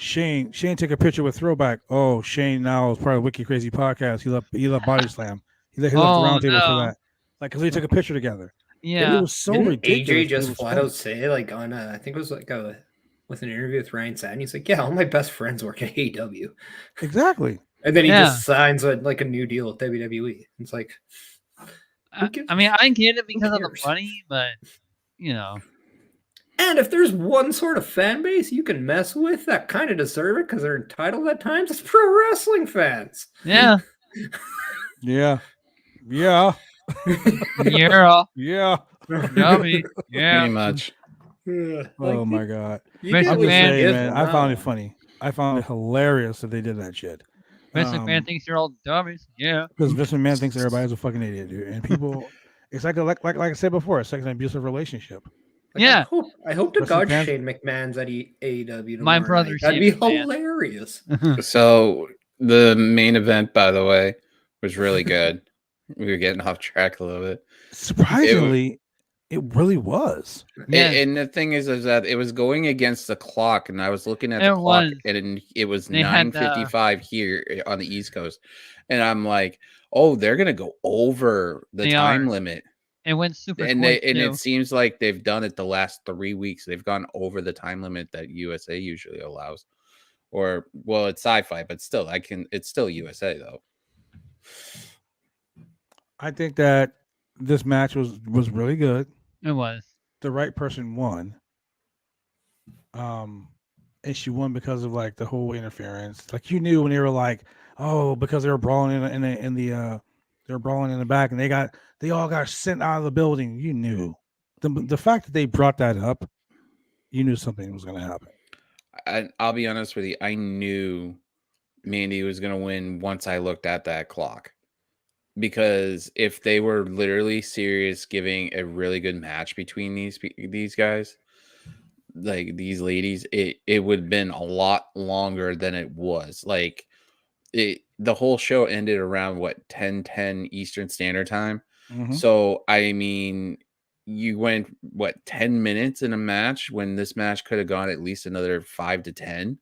Shane took a picture with Throwback. Oh, Shane now is part of Wiki Crazy Podcast. He left Body Slam. He left the roundtable for that. Like, because they took a picture together. yeah. It was so Didn't ridiculous. AJ It just was flat funny. out say like on I think it was like with an interview with Ryan Satin, he's like, "Yeah, all my best friends work at AEW," Exactly. and then he Yeah. just signs a new deal with WWE. It's like, who gives- I mean, I get it because of the cares? money, but you know, And if there's one sort of fan base you can mess with that kind of deserve it because they're entitled at times, it's pro wrestling fans. Yeah. Yeah. Yeah. Yeah. Yeah. Yummy. Yeah. Pretty much. Oh my God. You Vince get I'm what just you McMahon- saying, get man. from I that found it one. funny. I found it hilarious that they did that shit. Vince McMahon thinks you're all dummies. Yeah. Because Vince McMahon thinks everybody's a fucking idiot, dude. And people, it's like I said before, it's like an abusive relationship. Like, Yeah. I hope to Wrestling God fans- Shane McMahon's at AEW My tomorrow brother night. That'd Shane be McMahon. hilarious. So the main event, by the way, was really good. We were getting off track a little bit. Surprisingly, it really was. Yeah. And the thing is that it was going against the clock, and I was looking at It the clock, was. and it was They had, 9:55 here on the East Coast, and I'm like, oh, they're gonna go over the They time are. limit, It went super and quick, too. it seems like they've done it the last 3 weeks. They've gone over the time limit that USA usually allows, or well, it's sci-fi, but still, it's still USA though. I think that this match was really good. It was. The right person won. And she won because of like the whole interference. Like you knew when they were like, oh, because they were brawling they were brawling in the back, and they all got sent out of the building. You knew the fact that they brought that up, you knew something was going to happen. I'll be honest with you, I knew Mandy was gonna win once I looked at that clock. Because if they were literally serious giving a really good match between these guys, like these ladies, it would have been a lot longer than it was. Like the whole show ended around 10:10 Eastern Standard Time. Mhm. So I mean, you went 10 minutes in a match when this match could have gone at least another 5 to 10.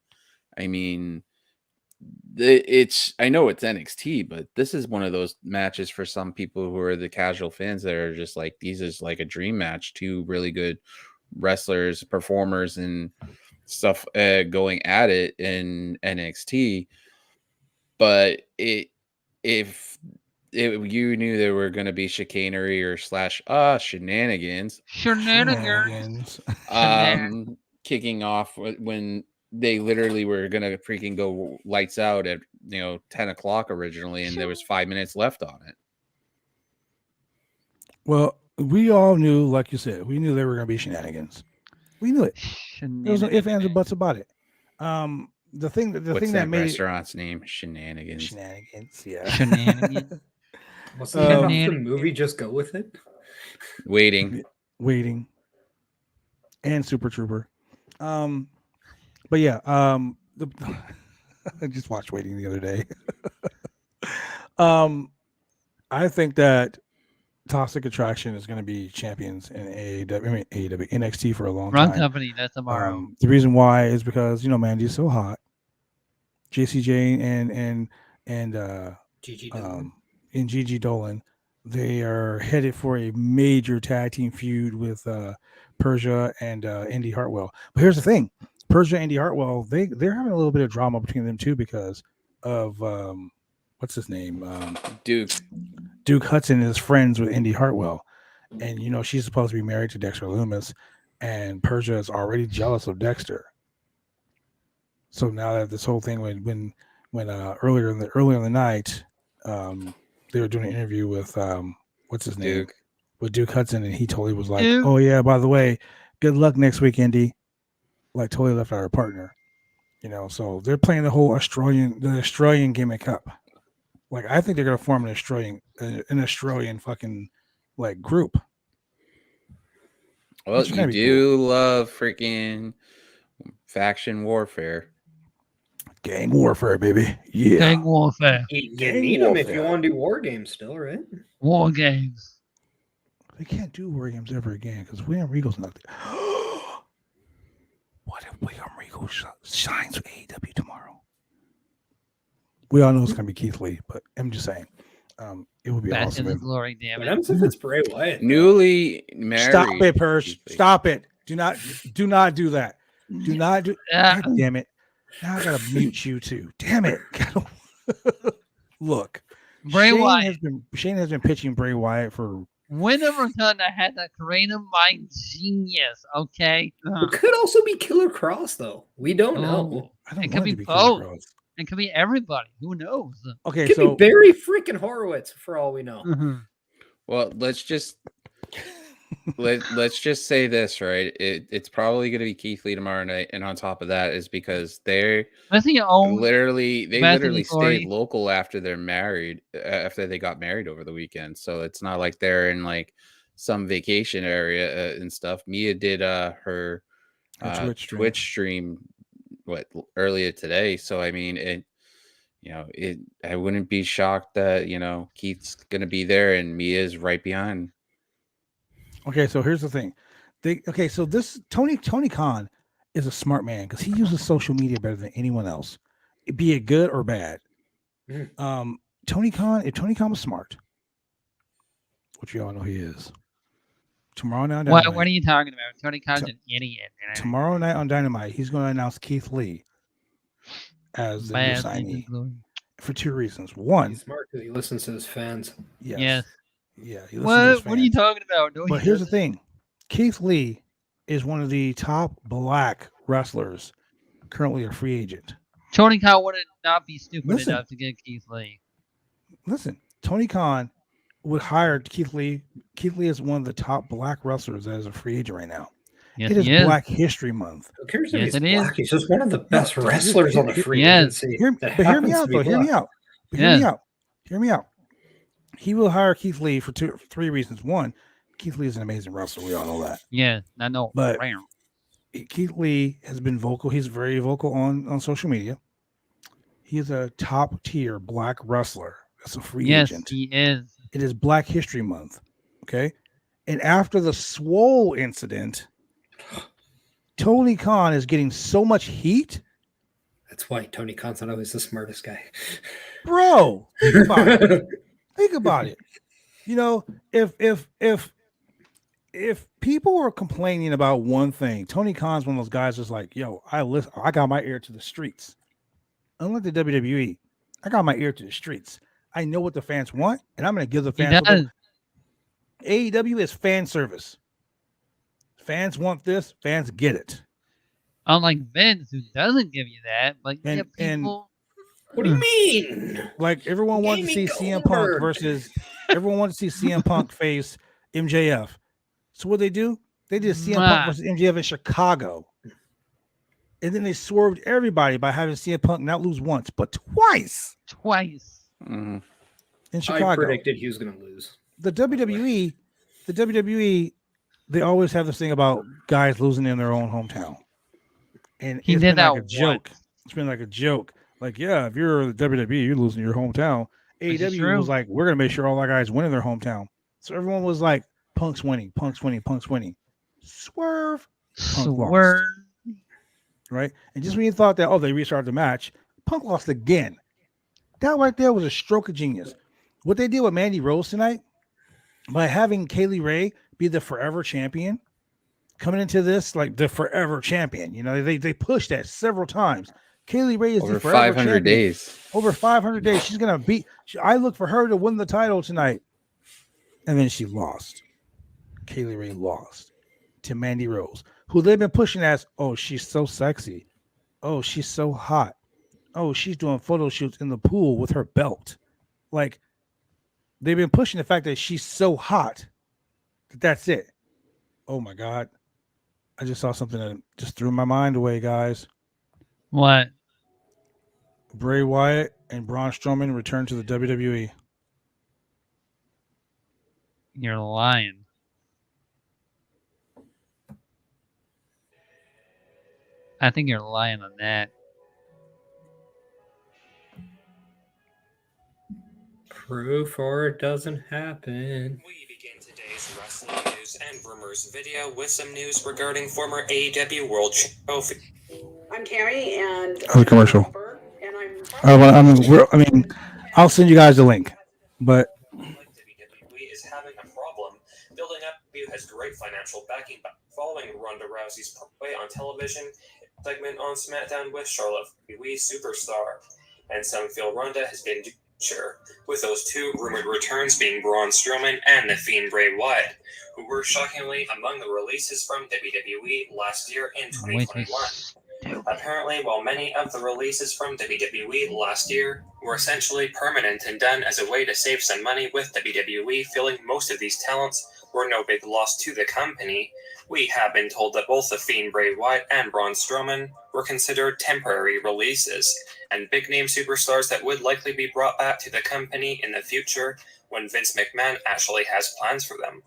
I mean, I know it's NXT, but this is one of those matches for some people who are the casual fans that are just like, these is like a dream match. Two really good wrestlers, performers, and stuff going at it in NXT. But if you knew there were going to be chicanery or shenanigans, kicking off when they literally were going to freaking go lights out at 10 o'clock originally, and there was 5 minutes left on it. Well, we all knew, like you said, we knew there were going to be shenanigans. We knew it. There was no ifs, ands, or buts about it. The thing that made restaurant's name? Shenanigans. Shenanigans. Yeah. Shenanigans. Wasn't the movie just go with it? Waiting, and Super Trooper. But yeah, I just watched Waiting the other day. I think that Toxic Attraction is going to be champions in NXT for a long Wrong time. company. That's tomorrow. The reason why is because Mandy's so hot. JCJ and Gigi Dolan. and Gigi Dolan, they are headed for a major tag team feud with Persia and Indy Hartwell. But here's the thing: Persia and Indy Hartwell, they're having a little bit of drama between them too because of what's his name? Duke Hudson is friends with Indy Hartwell, and she's supposed to be married to Dexter Lumis, and Persia is already jealous of Dexter. So now that this whole thing when earlier in the night, they were doing an interview with what's his name? Duke. With Duke Hudson, and he totally was like, Duke. "Oh yeah, by the way, good luck next week, Indy." Like totally left out her partner, So they're playing the whole Australian gimmick up. Like I think they're gonna form an Australian fucking like group. Well, you do love freaking faction warfare. Gang warfare, baby. Yeah. Gang warfare. You need them if you want to do war games still, right? War games. They can't do war games ever again because William Regal's not there. What if William Regal shines with AEW tomorrow? We all know it's gonna be Keith Lee, but I'm just saying, it would be Back awesome. in the glory, damn What it. happens if it's Bray Wyatt? Newly married. Stop it, Persh. Stop it. Do not do that. Do not do. Yeah. God damn it. Now I gotta mute you too. Damn it. Look, Bray Wyatt. Shane has been pitching Bray Wyatt for When have we done that had that creative mind genius? Okay. It could also be Killer Cross, though. We don't know. I don't It could want it be to be Killer both. Cross. It could be everybody. Who knows? Okay, It could so be Barry freaking Horowitz, for all we know. Well, let's just say this, right? It's probably going to be Keith Lee tomorrow night, and on top of that is because they literally stayed local after they're married, after they got married over the weekend. So it's not like they're in like some vacation area and stuff. Mia did her Twitch stream earlier today. So I mean I wouldn't be shocked that Keith's gonna be there and Mia's right behind. Okay, so here's the thing. So this Tony Khan is a smart man because he uses social media better than anyone else, be it good or bad. If Tony Khan was smart, which you all know he is, tomorrow night on Dynamite. What are you talking about? Tony Khan's an idiot. Tomorrow night on Dynamite, he's going to announce Keith Lee as the new signee for two reasons. One, he's smart because he listens to his fans. Yes. Yeah. What are you talking about? No, but here's the thing. Keith Lee is one of the top black wrestlers currently a free agent. Tony Khan would not be stupid enough to get Keith Lee. Listen, Tony Khan would hire Keith Lee. Keith Lee is one of the top black wrestlers that is a free agent right now. Yes, it is Black History Month. Who cares if he's black? He's just one of the best wrestlers on the free agency. Hear me out, though. Hear me out. He will hire Keith Lee for three reasons. One, Keith Lee is an amazing wrestler. We all know that. Yeah, I know. But Keith Lee has been vocal. He's very vocal on social media. He is a top tier black wrestler. That's a free agent. Yes, he is. It is Black History Month. Okay. And after the Swole incident, Tony Khan is getting so much heat. That's why Tony Khan's not always the smartest guy. Bro, think about it. Think about it. If people are complaining about one thing, Tony Khan's one of those guys that's like, yo, I got my ear to the streets. Unlike the WWE, I got my ear to the streets. I know what the fans want, and I'm going to give the fans what AEW is fan service. Fans want this, fans get it. Unlike Vince, who doesn't give you that, but people. What do you mean? Like everyone wanted to see CM Punk versus everyone wanted to see CM Punk face MJF. So what they do? They did CM Punk versus MJF in Chicago. And then they swerved everybody by having CM Punk not lose once, but twice. In Chicago. I predicted he was going to lose. The WWE, they always have this thing about guys losing in their own hometown. And he did that like a joke. It's been like a joke. Like, yeah, if you're the WWE, you're losing your hometown. AEW was like, we're going to make sure all our guys win in their hometown. So everyone was like, Punk's winning. Swerve. Punk lost. Right? And just when you thought that, they restarted the match, Punk lost again. That right there was a stroke of genius. What they did with Mandy Rose tonight, by having Kaylee Ray be the forever champion, coming into this like the forever champion. They pushed that several times. Kaylee Ray is over the forever 500 champion. days. Over 500 days. She's going to beat. I look for her to win the title tonight. And then she lost. Kaylee Ray lost to Mandy Rose, who they've been pushing as, oh, she's so sexy. Oh, she's so hot. Oh, she's doing photo shoots in the pool with her belt. Like, they've been pushing the fact that she's so hot that's it. Oh, my God. I just saw something that just threw my mind away, guys. What? Bray Wyatt and Braun Strowman return to the WWE. You're lying. I think you're lying on that. Proof or it doesn't happen. We begin today's wrestling news and rumors video with some news regarding former AEW World Trophy. I'm Tammy, and the commercial. I'll send you guys the link, but WWE is having a problem building up. WWE has great financial backing following Ronda Rousey's play on television segment on SmackDown with Charlotte, WWE superstar, and some feel Ronda has been Sure, with those two rumored returns being Braun Strowman and The Fiend Bray Wyatt, who were shockingly among the releases from WWE last year in 2021. Apparently, while many of the releases from WWE last year were essentially permanent and done as a way to save some money, with WWE feeling most of these talents were no big loss to the company, we have been told that both The Fiend Bray Wyatt and Braun Strowman were considered temporary releases, and big-name superstars that would likely be brought back to the company in the future when Vince McMahon actually has plans for them,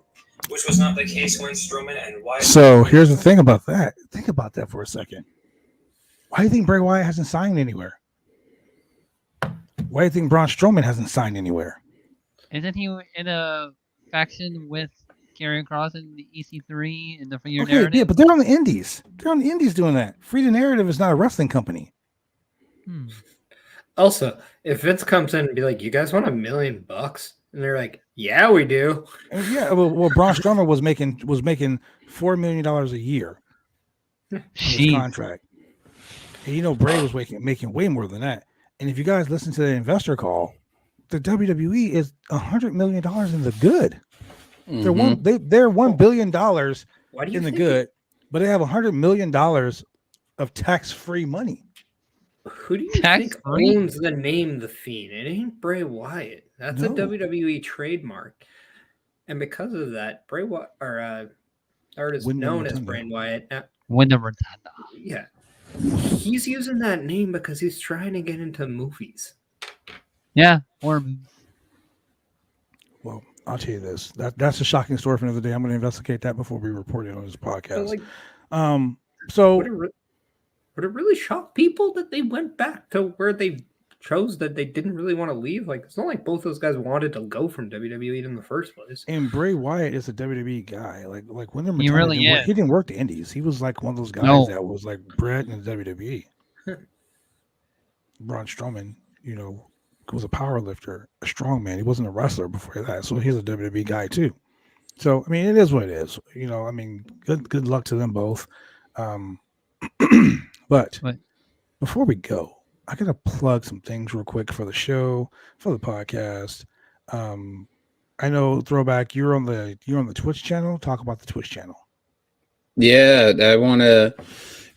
which was not the case when Strowman and Wyatt... So here's the thing about that. Think about that for a second. Why do you think Bray Wyatt hasn't signed anywhere? Why do you think Braun Strowman hasn't signed anywhere? Isn't he in a faction with Karrion Kross in the EC3 in the Free Your Okay, Narrative? yeah, but they're on the indies. They're on the indies doing that. Free the Narrative is not a wrestling company. Also, if Vince comes in and be like, "You guys want $1 million?" and they're like, "Yeah, we do." And yeah, well, Braun Strowman was making $4 million a year on his contract. And Bray was making way more than that. And if you guys listen to the investor call, the WWE is $100 million in the good. They're $1 billion in the good, but they have $100 million of tax-free money. Who do you think owns the name The Fiend? It ain't Bray Wyatt. That's a WWE trademark. And because of that, Bray Wyatt, or is known as Bray Wyatt. Wyndham Rotunda. Yeah. He's using that name because he's trying to get into movies. Yeah, Well, I'll tell you this. That's a shocking story for another day. I'm going to investigate that before we report it on this podcast. Would it really shock people that they went back to where they chose that they didn't really want to leave? Like, it's not like both those guys wanted to go from WWE in the first place. And Bray Wyatt is a WWE guy. Like when he really is. He didn't work the indies. He was like one of those guys that was like bred in WWE. Braun Strowman, was a power lifter, a strong man. He wasn't a wrestler before that, so he's a WWE guy too. So I mean, it is what it is. Good luck to them both. But before we go, I gotta plug some things real quick for the show, for the podcast. I know Throwback, you're on the Twitch channel. Talk about the Twitch channel. Yeah,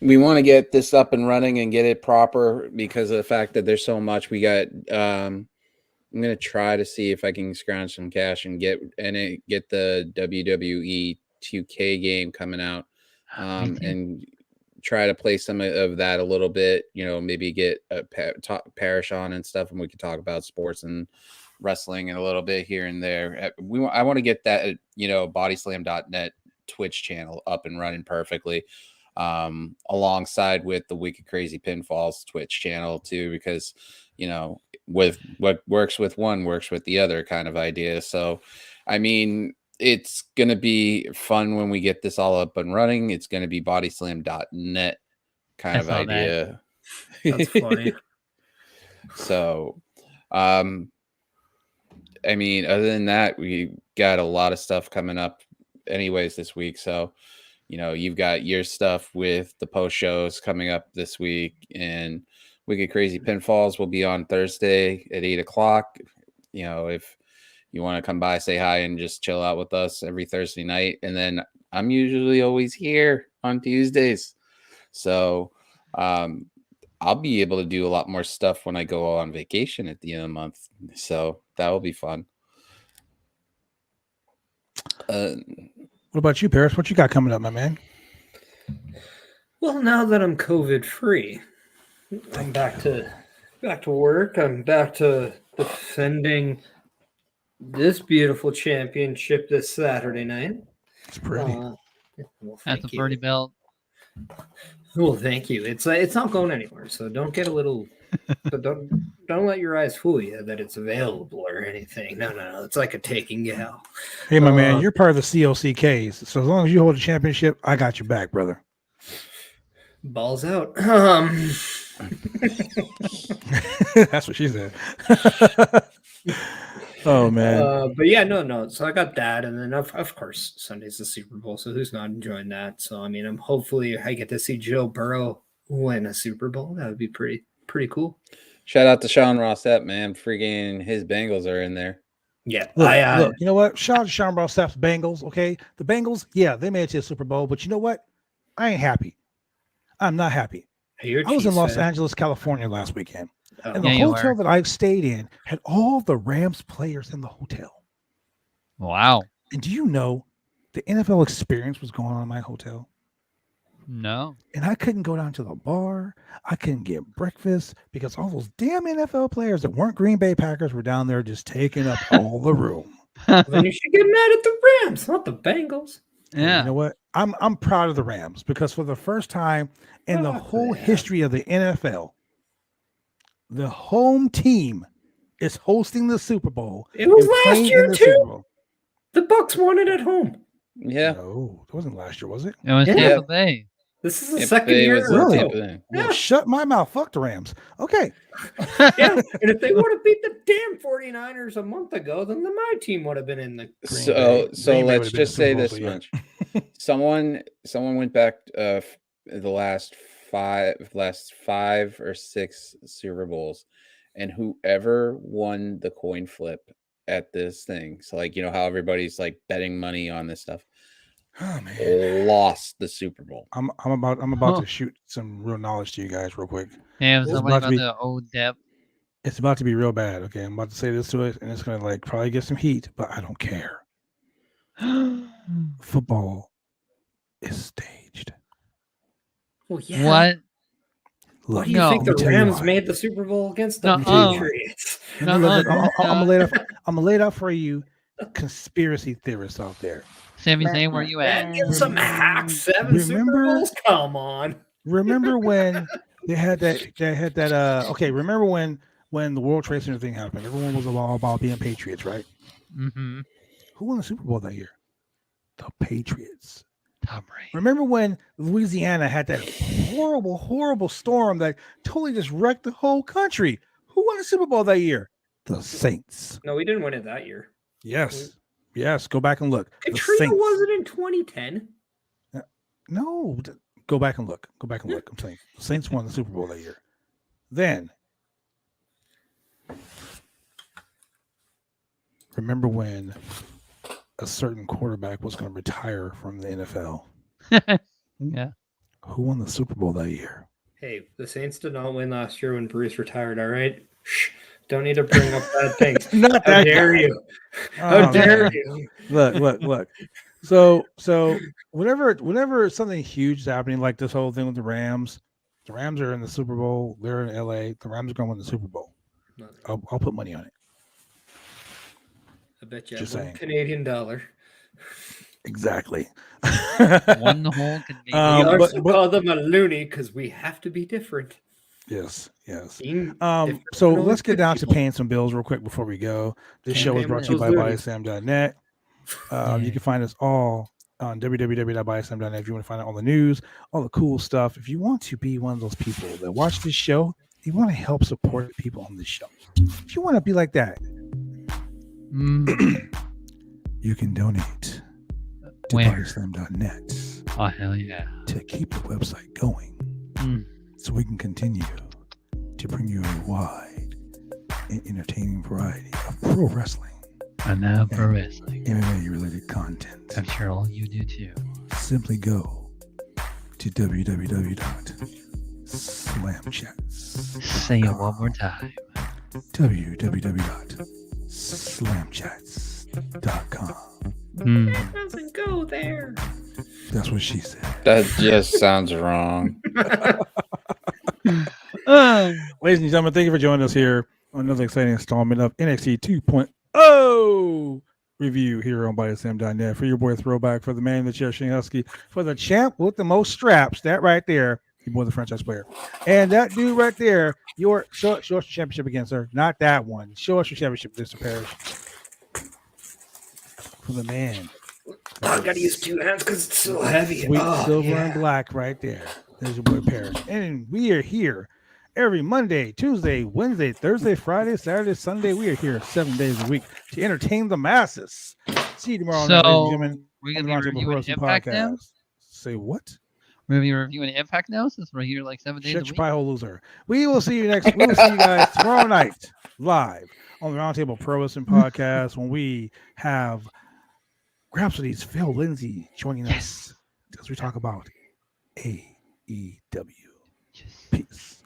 we want to get this up and running and get it proper because of the fact that there's so much. We got I'm gonna try to see if I can scrounge some cash and get the WWE 2K game coming out, and try to play some of that a little bit. Maybe get Parrish on and stuff, and we can talk about sports and wrestling and a little bit here and there. I want to get that bodyslam.net Twitch channel up and running perfectly, alongside with the Wicked Crazy Pinfalls Twitch channel too, because with what works with one works with the other kind of idea. So I mean, it's going to be fun when we get this all up and running. It's going to be bodyslam.net kind of idea. That's funny. So, I mean, other than that, we got a lot of stuff coming up anyways this week. So, you've got your stuff with the post shows coming up this week, and Wicked Crazy Pinfalls will be on Thursday at 8:00. If you want to come by, say hi, and just chill out with us every Thursday night. And then I'm usually always here on Tuesdays. So I'll be able to do a lot more stuff when I go on vacation at the end of the month. So that will be fun. What about you, Paris? What you got coming up, my man? Well, now that I'm COVID free, I'm back to work. I'm back to defending this beautiful championship this Saturday night. It's pretty. At the Birdie Belt. Well, thank you. It's not going anywhere, so don't get a little. But don't let your eyes fool you that it's available or anything. No. It's like a taking gal. Hey, my man, you're part of the COCKs, so as long as you hold the championship, I got your back, brother. Balls out. That's what she said. Oh man. But yeah, no. So I got that, and then of course Sunday's the Super Bowl. So who's not enjoying that? So I mean, hopefully I get to see Joe Burrow win a Super Bowl. That would be pretty pretty cool. Shout out to Sean Rossett, man. Freaking his Bengals are in there. Yeah. Look, you know what? Shout out to Sean Ross's Bengals, okay? The Bengals, yeah, they made it to the Super Bowl, but you know what? I ain't happy. I'm not happy. You're a I was in Chiefs Los fan. Angeles, California last weekend. Oh. And the Yeah, you hotel were. that I've stayed in had all the Rams players in the hotel. Wow. And do you know the NFL experience was going on in my hotel? No. And I couldn't go down to the bar. I couldn't get breakfast because all those damn NFL players that weren't Green Bay Packers were down there just taking up all the room. Then you should get mad at the Rams, not the Bengals. And Yeah. you know what? I'm proud of the Rams because for the first time in the Fuck whole them. history of the NFL, the home team is hosting the Super Bowl. It was and last playing year, in the too. Super Bowl. The Bucks won it at home. Yeah. No, it wasn't last year, was it? It was Yeah. Tampa Bay. This is the Tampa second Bay year. was in a Really? row. Tampa Bay. Well, Yeah. shut my mouth. Fuck the Rams. Okay. Yeah. And if they would have beat the damn 49ers a month ago, then my team would have been in the So Bay. so Green Bay let's would've been just say Super Bowl, this so yeah. much. Someone went back the last five or six Super Bowls, and whoever won the coin flip at this thing, so like how everybody's like betting money on this stuff, Oh man. lost the Super Bowl. I'm about Huh. to shoot some real knowledge to you guys real quick. Damn, It's somebody about to about be- the old depth. It's about to be real bad. Okay, I'm about to say this to it, and it's gonna like probably get some heat, but I don't care. Football is staged. Well, yeah. What? Look, Why do you No. think the let me tell you Rams why. made the Super Bowl against the Nuh-uh. Patriots? Let me look, Nuh-uh. I'm gonna lay it out. I'm gonna lay it out for you, conspiracy theorists out there. Sami Zayn, where you at? Man, give some hacks. 7 Super Remember- Bowls? Come on. Remember when they had that? Okay, remember when the World Trade Center thing happened? Everyone was all about being Patriots, right? Mm-hmm. Who won the Super Bowl that year? The Patriots. Tom Brady. Remember when Louisiana had that horrible storm that totally just wrecked the whole country? Who won the Super Bowl that year? The Saints. No, we didn't win it that year. Yes. Go back and look. The Katrina Saints. wasn't in 2010. No, go back and look. I'm saying the Saints won the Super Bowl that year. Then, remember when a certain quarterback was going to retire from the NFL? Yeah. Who won the Super Bowl that year? Hey, the Saints did not win last year when Bruce retired, all right? Shh. Don't need to bring up bad things. Not How that dare guy. you? Oh, How dare man. you? Look. So whenever something huge is happening, like this whole thing with the Rams are in the Super Bowl. They're in LA. The Rams are going to win the Super Bowl. I'll put money on it. I bet you Just have saying. Canadian dollar. Exactly. One whole Canadian. We but- also call them a loony because we have to be different. Yes. Being So different from let's get other down to people. paying some bills real quick before we go. This Can't show pay is brought to you those by loonies. BuySam.net. You can find us all on www.buySam.net if you want to find out all the news, all the cool stuff. If you want to be one of those people that watch this show, you want to help support the people on this show. If you want to be like that, you can donate to Where? BuySam.net Oh, hell yeah. to keep the website going Mm. so we can continue to bring you a wide and entertaining variety of pro wrestling, And now for wrestling. MMA related content. I'm sure all you do too. Simply go to www.slamchats. Say it one more time. www.slamchats.com. Mm. It doesn't go there. That's what she said. That just sounds wrong. Ladies and gentlemen, thank you for joining us here on another exciting installment of NXT 2.0 review here on BuySam.net. For your boy Throwback, for the man, the chair, Shane Husky, for the champ with the most straps, that right there, your boy, the franchise player. And that dude right there, show us your championship again, sir. Not that one. Show us your championship, Mr. Parrish. For the man. I gotta use 2 hands because it's so heavy. Sweet Oh, silver yeah. and black right there. There's your boy Parrish. And we are here every Monday, Tuesday, Wednesday, Thursday, Friday, Saturday, Sunday. We are here 7 days a week to entertain the masses. See you tomorrow night, ladies and So, gentlemen. we're on going the to be Roundtable reviewing Wrestling Impact now? Say what? Movie review and Impact now since we're here like 7 days Shut a your week. pie hole, loser. We will see you next. We will see you guys tomorrow night live on the Roundtable Pro Wrestling Podcast when we have Rhapsody's Phil Lindsay joining us as we talk about AEW. Peace.